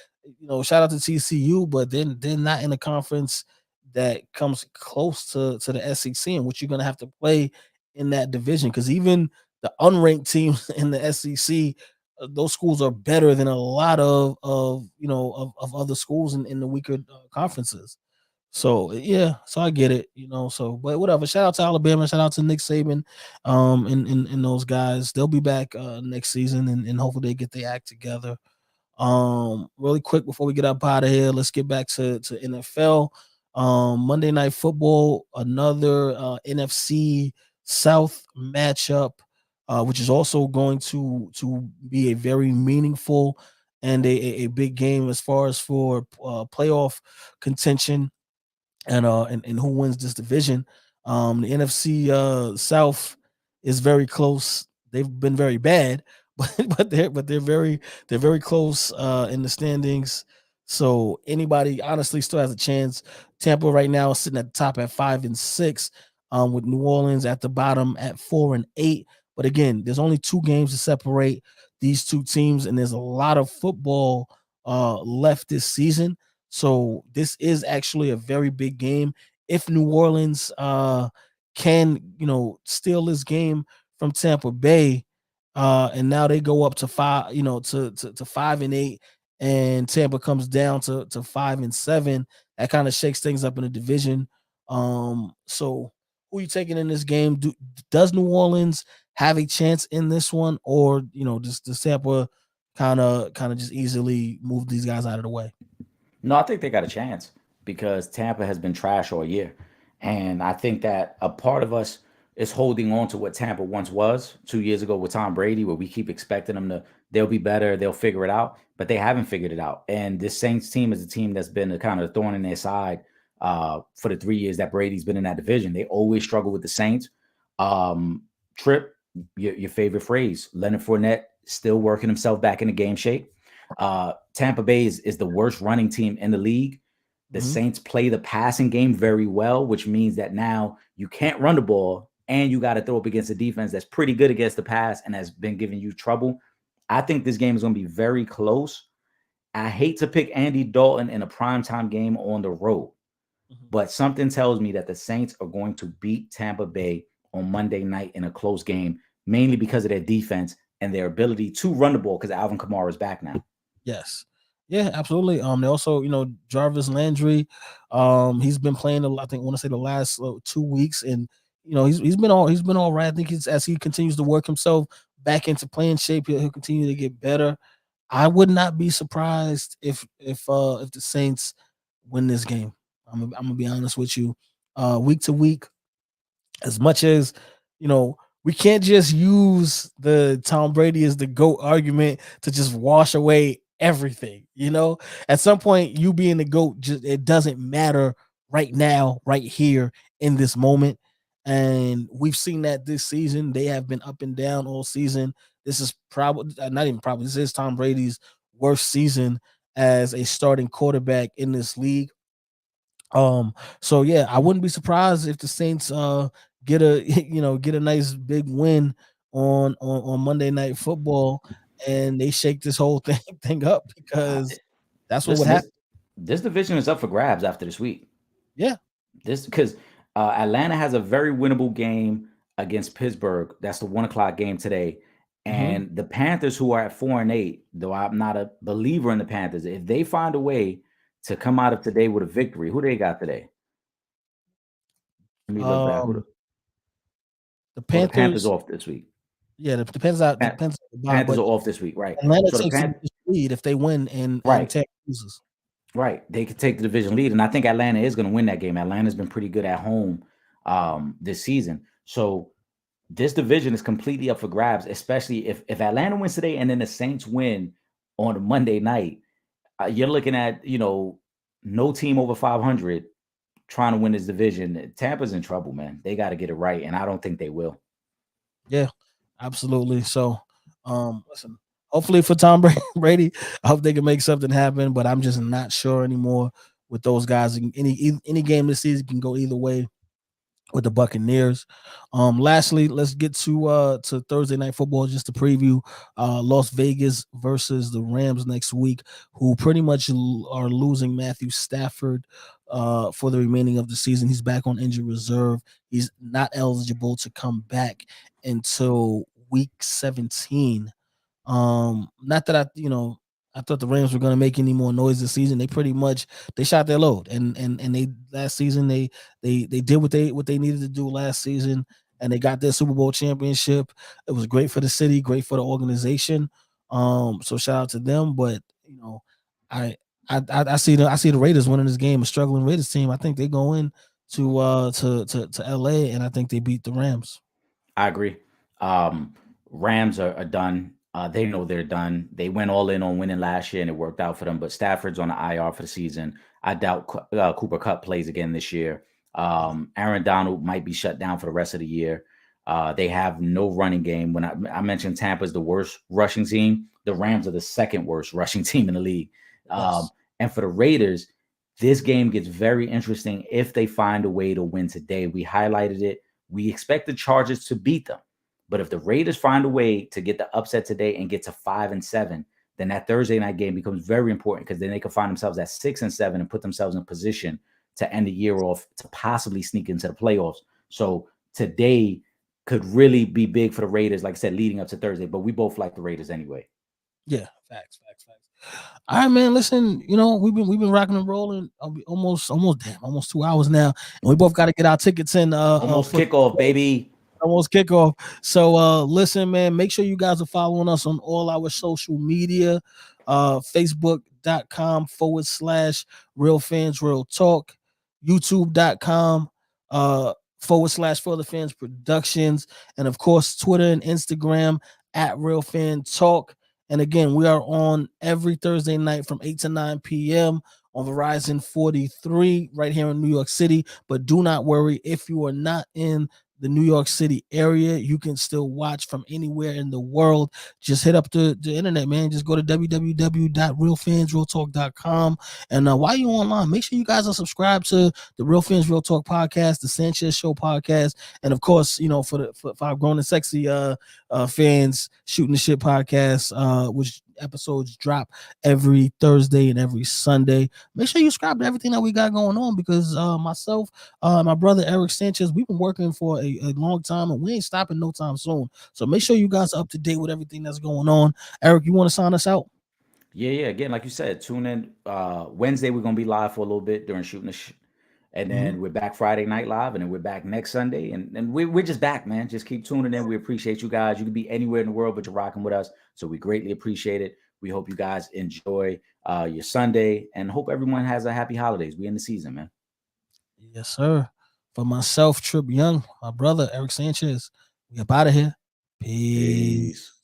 Shout out to TCU, but then they're not in a conference that comes close to the SEC, and what you're gonna have to play in that division, because even the unranked teams in the SEC, those schools are better than a lot of other schools in the weaker conferences. So yeah, so I get it, but whatever. Shout out to Alabama, shout out to Nick Saban, and those guys. They'll be back next season, and hopefully they get their act together. Really quick before we get up out of here, let's get back to NFL. Monday Night Football, another NFC South matchup, which is also going to be a very meaningful and a big game as far as for playoff contention. And who wins this division. The NFC South is very close. They've been very bad, but they're very close in the standings. So anybody honestly still has a chance. Tampa right now is sitting at the top at 5-6, with New Orleans at the bottom at 4-8. But again, there's only 2 games to separate these two teams, and there's a lot of football left this season. So this is actually a very big game. If New Orleans can, steal this game from Tampa Bay, and now they go up to 5, to 5-8, and Tampa comes down to 5-7, that kind of shakes things up in the division. So who are you taking in this game? Does New Orleans have a chance in this one, or does Tampa kind of just easily move these guys out of the way? No, I think they got a chance because Tampa has been trash all year. And I think that a part of us is holding on to what Tampa once was 2 years ago with Tom Brady, where we keep expecting them they'll be better, they'll figure it out, but they haven't figured it out. And this Saints team is a team that's been a kind of thorn in their side for the 3 years that Brady's been in that division. They always struggle with the Saints. Trip, your favorite phrase, Leonard Fournette still working himself back into game shape. Tampa Bay is the worst running team in the league. The Saints play the passing game very well, which means that now you can't run the ball and you got to throw up against a defense that's pretty good against the pass and has been giving you trouble. I think this game is going to be very close. I hate to pick Andy Dalton in a primetime game on the road, but something tells me that the Saints are going to beat Tampa Bay on Monday night in a close game, mainly because of their defense and their ability to run the ball, because Alvin Kamara is back now. Yes. Yeah, absolutely. They also, Jarvis Landry, he's been playing I want to say the last 2 weeks, and he's been all right. I think as he continues to work himself back into playing shape, he'll continue to get better. I would not be surprised if the Saints win this game. I'm gonna be honest with you. Week to week, as much as we can't just use the Tom Brady is the GOAT argument to just wash away everything. At some point, you being the GOAT, just it doesn't matter right now, right here in this moment. And we've seen that this season. They have been up and down all season. This is probably not even probably. This is Tom Brady's worst season as a starting quarterback in this league. So yeah, I wouldn't be surprised if the Saints get a get a nice big win on Monday Night Football, and they shake this whole thing up, Uh, because that's what would listen, happen. this division is up for grabs after this week. Yeah. This because Atlanta has a very winnable game against Pittsburgh. That's the 1 o'clock game today. Hmm. And the Panthers, who are at 4-8, though I'm not a believer in the Panthers, if they find a way to come out of today with a victory, who they got today? Let me look back. Um, the The Panthers Panthers. off this week. Yeah, it depends out. Pan- Depends on the bye, Panthers but are off this week, right? Atlanta So the takes the Pan, biggest lead if they win and right, Tampa loses. right, they could take the division lead, and I think Atlanta is going to win that game. Atlanta's been pretty good at home this season, so this division is completely up for grabs, especially if Atlanta wins today and then the Saints win on a Monday night. You're looking at no team over 500 trying to win this division. Tampa's in trouble, man. They got to get it right, and I don't think they will. Yeah, absolutely. So, listen, hopefully for Tom Brady, I hope they can make something happen, but I'm just not sure anymore with those guys. Any game this season can go either way with the Buccaneers. Lastly, let's get to Thursday night football just to preview Las Vegas versus the Rams next week, who pretty much are losing Matthew Stafford for the remaining of the season. He's back on injured reserve. He's not eligible to come back until week 17. Not that I thought the Rams were going to make any more noise this season. They pretty much they shot their load, and they last season they did what they needed to do last season, and they got their Super Bowl championship. It was great for the city, great for the organization. So shout out to them. But I I see the Raiders winning this game, a struggling Raiders team. I think they go in to LA, and I think they beat the Rams. I agree. Um, Rams are done. They know they're done. They went all in on winning last year, and it worked out for them. But Stafford's on the IR for the season. I doubt Cooper Kupp plays again this year. Aaron Donald might be shut down for the rest of the year. They have no running game. When I mentioned Tampa's the worst rushing team, the Rams are the second worst rushing team in the league. Um, Yes. and for the Raiders, this game gets very interesting if they find a way to win today. We highlighted it. We expect the Chargers to beat them. But if the Raiders find a way to get the upset today and get to 5-7, then that Thursday night game becomes very important, because then they can find themselves at 6-7 and put themselves in a position to end the year off to possibly sneak into the playoffs. So today could really be big for the Raiders, like I said, leading up to Thursday. But we both like the Raiders anyway. Yeah, facts. All right, man. Listen, we've been rocking and rolling almost 2 hours now, and we both got to get our tickets in Almost for kickoff, baby. almost kickoff. So listen, man, make sure you guys are following us on all our social media, facebook.com/real fans real talk, youtube.com /for the fans productions, and of course Twitter and Instagram at real fan talk. And again, we are on every Thursday night from 8 to 9 p.m. on Verizon 43 right here in New York City. But do not worry, if you are not in the New York City area, you can still watch from anywhere in the world. Just hit up the internet, man. Just go to www.realfansrealtalk.com. And while you're online, make sure you guys are subscribed to the Real Fans Real Talk podcast, the Sanchez Show podcast, and of course, for our grown and sexy fans, Shooting the Shit podcast, which episodes drop every Thursday and every Sunday. Make sure you subscribe to everything that we got going on, because myself, my brother Eric Sanchez, we've been working for a long time, and we ain't stopping no time soon. So make sure you guys are up to date with everything that's going on. Eric, you want to sign us out? Yeah. Again, like you said, tune in. Wednesday, we're going to be live for a little bit during Shooting the Shit. And Mhm. then we're back Friday night live, and then we're back next Sunday. And we're just back, man. Just keep tuning in. We appreciate you guys. You can be anywhere in the world, but you're rocking with us. So we greatly appreciate it. We hope you guys enjoy your Sunday, and hope everyone has a happy holidays. We in the season, man. Yes, sir. For myself, Trip Young, my brother Eric Sanchez, We up out of here. Peace.